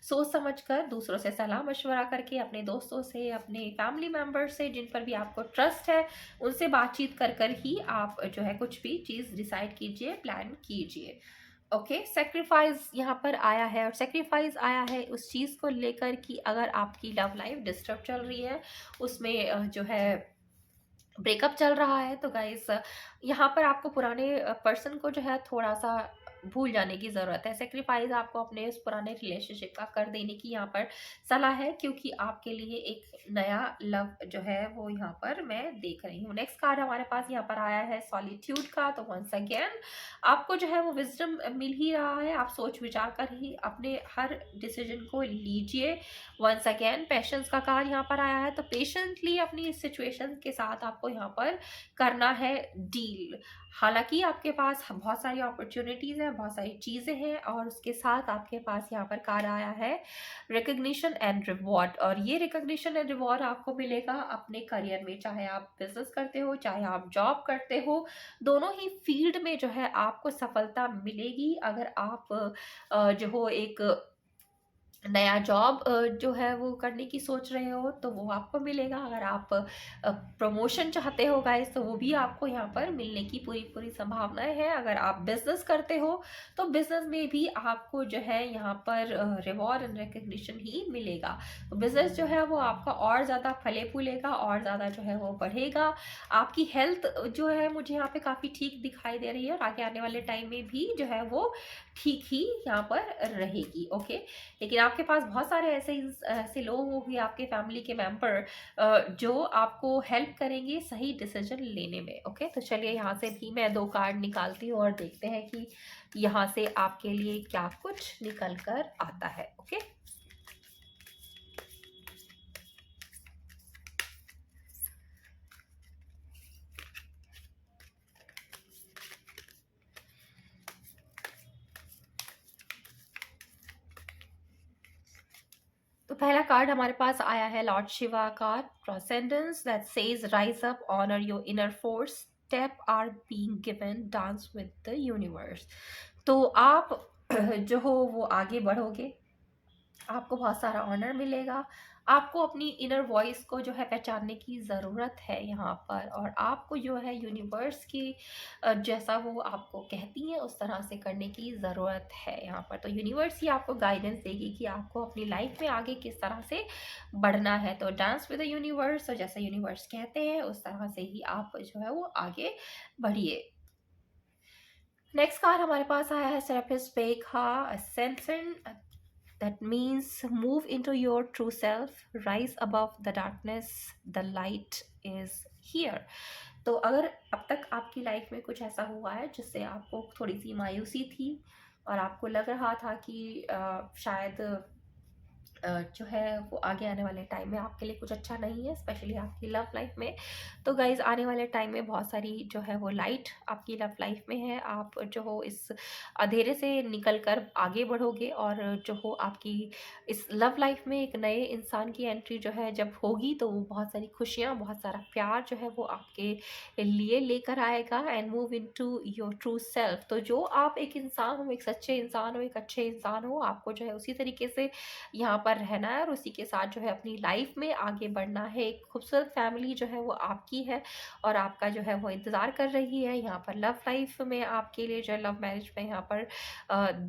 सोच समझ कर, दूसरों से सलाह मशवरा करके, अपने दोस्तों से, अपने फैमिली मेम्बर से जिन पर भी आपको ट्रस्ट है उनसे बातचीत कर कर ही आप जो है कुछ भी चीज़ डिसाइड कीजिए, प्लान कीजिए। ओके, सेक्रीफाइस यहाँ पर आया है और सेक्रीफाइस आया है उस चीज़ को लेकर कि अगर आपकी लव लाइफ डिस्टर्ब चल रही है, उसमें जो है ब्रेकअप चल रहा है, तो गाइस यहाँ पर आपको पुराने पर्सन को जो है थोड़ा सा भूल जाने की ज़रूरत है। सैक्रिफाइस आपको अपने उस पुराने रिलेशनशिप का कर देने की यहाँ पर सलाह है, क्योंकि आपके लिए एक नया लव जो है वो यहाँ पर मैं देख रही हूँ। नेक्स्ट कार्ड हमारे पास यहाँ पर आया है सॉलिट्यूड का। तो वंस अगेन आपको जो है वो विजडम मिल ही रहा है, आप सोच विचार कर ही अपने हर डिसीजन को लीजिए। वंस अगेन पेशेंस का कार्ड यहाँ पर आया है, तो पेशेंटली अपनी सिचुएशन के साथ आपको यहाँ पर करना है डील। हालांकि आपके पास बहुत सारी अपॉर्चुनिटीज़ हैं, बहुत सारी चीज़ें हैं, और उसके साथ आपके पास यहाँ पर कार्ड आया है रिकग्निशन एंड रिवॉर्ड। और ये रिकग्निशन एंड रिवॉर्ड आपको मिलेगा अपने करियर में, चाहे आप बिजनेस करते हो चाहे आप जॉब करते हो, दोनों ही फील्ड में जो है आपको सफलता मिलेगी। अगर आप जो हो एक नया जॉब जो है वो करने की सोच रहे हो तो वो आपको मिलेगा। अगर आप प्रमोशन चाहते हो गाइस तो वो भी आपको यहाँ पर मिलने की पूरी पूरी संभावनाएं हैं। अगर आप बिजनेस करते हो तो बिजनेस में भी आपको जो है यहाँ पर रिवॉर्ड एंड रिकग्निशन ही मिलेगा। तो बिजनेस जो है वो आपका और ज़्यादा फले फूलेगा और ज़्यादा जो है वो बढ़ेगा। आपकी हेल्थ जो है मुझे यहाँ पे काफ़ी ठीक दिखाई दे रही है, और आगे आने वाले टाइम में भी जो है वो ठीक ही यहाँ पर रहेगी। ओके, लेकिन आपके पास बहुत सारे ऐसे ऐसे लोग होंगे, आपके फैमिली के मेंबर, जो आपको हेल्प करेंगे सही डिसीजन लेने में। ओके, तो चलिए यहाँ से भी मैं 2 कार्ड निकालती हूँ और देखते हैं कि यहाँ से आपके लिए क्या कुछ निकल कर आता है। ओके, तो पहला कार्ड हमारे पास आया है लॉर्ड शिवा का transcendence that says rise up, honour your inner force, step are being given, dance with the universe. तो आप जो हो वो आगे बढ़ोगे, आपको बहुत सारा ऑनर मिलेगा। आपको अपनी इनर वॉइस को जो है पहचानने की ज़रूरत है यहाँ पर, और आपको जो है यूनिवर्स की जैसा वो आपको कहती है उस तरह से करने की ज़रूरत है यहाँ पर। तो यूनिवर्स ही आपको गाइडेंस देगी कि आपको अपनी लाइफ में आगे किस तरह से बढ़ना है। तो डांस विद द यूनिवर्स, और जैसा यूनिवर्स कहते हैं उस तरह से ही आप जो है वो आगे बढ़िए। नेक्स्ट कार्ड हमारे पास आया है सेरापिस्ट पेखा ascension, that means move into your true self, rise above the darkness, the light is here। तो अगर अब तक आपकी लाइफ में कुछ ऐसा हुआ है जिससे आपको थोड़ी सी मायूसी थी और आपको लग रहा था कि शायद जो है वो आगे आने वाले टाइम में आपके लिए कुछ अच्छा नहीं है, स्पेशली आपकी लव लाइफ में, तो गाइज आने वाले टाइम में बहुत सारी जो है वो लाइट आपकी लव लाइफ में है। आप जो हो इस अंधेरे से निकल कर आगे बढ़ोगे, और जो हो आपकी इस लव लाइफ में एक नए इंसान की एंट्री जो है जब होगी तो वो बहुत सारी खुशियाँ, बहुत सारा प्यार जो है वो आपके लिए लेकर आएगा। And move into your true self. तो जो आप एक इंसान हो, एक सच्चे इंसान हो, एक अच्छे इंसान हो, आपको जो है उसी तरीके से यहाँ पर रहना है और उसी के साथ जो है अपनी लाइफ में आगे बढ़ना है। एक खूबसूरत फैमिली जो है वो आपकी है और आपका जो है वो इंतज़ार कर रही है। यहाँ पर लव लाइफ में आपके लिए जो है लव मैरिज में यहाँ पर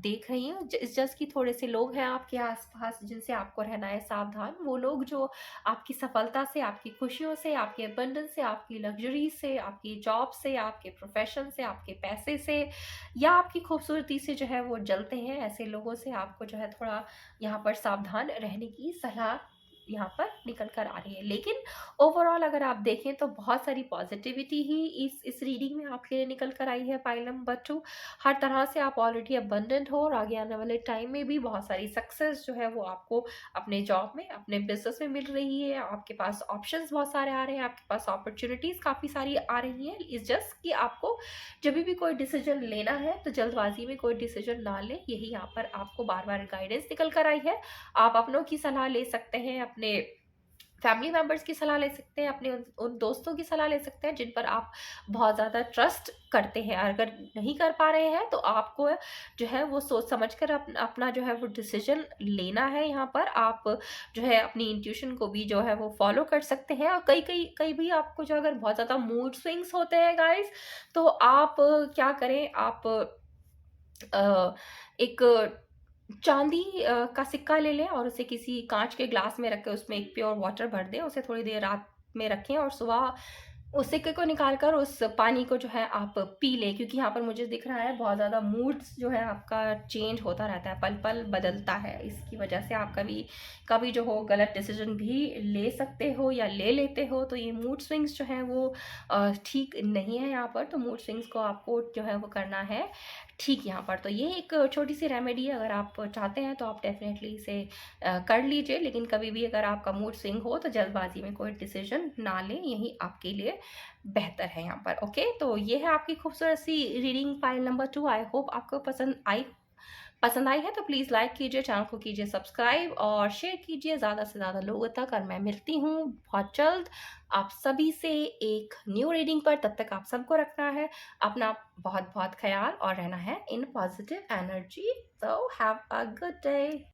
देख रही हूँ जस्ट कि थोड़े से लोग हैं आपके आसपास जिनसे आपको रहना है सावधान। वो लोग जो आपकी सफलता से, आपकी खुशियों से, आपके अबंडेंस से, आपकी लग्जरी से, आपकी जॉब से, आपके प्रोफेशन से, आपके पैसे से या आपकी खूबसूरती से जो है वो जलते हैं, ऐसे लोगों से आपको जो है थोड़ा यहाँ पर सावधान रहने की सलाह यहाँ पर निकल कर आ रही है। लेकिन ओवरऑल अगर आप देखें तो बहुत सारी पॉजिटिविटी ही इस रीडिंग में आपके लिए निकल कर आई है। पाइल नंबर 2, हर तरह से आप ऑलरेडी अबंडेंट हो और आगे आने वाले टाइम में भी बहुत सारी सक्सेस जो है वो आपको अपने जॉब में, अपने बिजनेस में मिल रही है। आपके पास ऑप्शंस बहुत सारे आ रहे हैं, आपके पास अपॉर्चुनिटीज़ काफ़ी सारी आ रही हैं। इस जस्ट कि आपको जब भी कोई डिसीजन लेना है तो जल्दबाजी में कोई डिसीजन ना ले, यही यहाँ पर आपको बार बार गाइडेंस निकल कर आई है। आप अपनों की सलाह ले सकते हैं, अपने फैमिली मेंबर्स की सलाह ले सकते हैं, अपने उन दोस्तों की सलाह ले सकते हैं जिन पर आप बहुत ज़्यादा ट्रस्ट करते हैं। अगर नहीं कर पा रहे हैं तो आपको जो है वो सोच समझ कर अपना जो है वो डिसीजन लेना है। यहाँ पर आप जो है अपनी इंट्यूशन को भी जो है वो फॉलो कर सकते हैं। और कई भी आपको जो अगर बहुत ज़्यादा मूड स्विंग्स होते हैं गाइस, तो आप क्या करें, आप एक चांदी का सिक्का ले लें और उसे किसी कांच के ग्लास में रख के उसमें एक प्योर वाटर भर दें, उसे थोड़ी देर रात में रखें और सुबह उस सिक्के को निकाल कर उस पानी को जो है आप पी लें, क्योंकि यहाँ पर मुझे दिख रहा है बहुत ज़्यादा मूड्स जो है आपका चेंज होता रहता है, पल-पल बदलता है। इसकी वजह से आप कभी कभी जो हो गलत डिसीज़न भी ले सकते हो या ले लेते हो, तो ये मूड स्विंग्स जो हैं वो ठीक नहीं है यहाँ पर। तो मूड स्विंग्स को आपको जो है वो करना है ठीक यहाँ पर। तो ये एक छोटी-सी रेमेडी है, अगर आप चाहते हैं तो आप डेफ़िनेटली इसे कर लीजिए। लेकिन कभी भी अगर आपका मूड स्विंग हो तो जल्दबाज़ी में कोई डिसीज़न ना लें, यही आपके लिए बेहतर है यहाँ पर। ओके, तो ये है आपकी खूबसूरत सी reading pile number 2। I hope आपको पसंद आई है तो प्लीज़ लाइक कीजिए, चैनल को कीजिए सब्सक्राइब और शेयर कीजिए ज़्यादा से ज़्यादा लोगों तक। और मैं मिलती हूँ बहुत जल्द आप सभी से एक न्यू रीडिंग पर। तब तक आप सबको रखना है अपना बहुत बहुत ख्याल और रहना है in positive energy. So have a good day.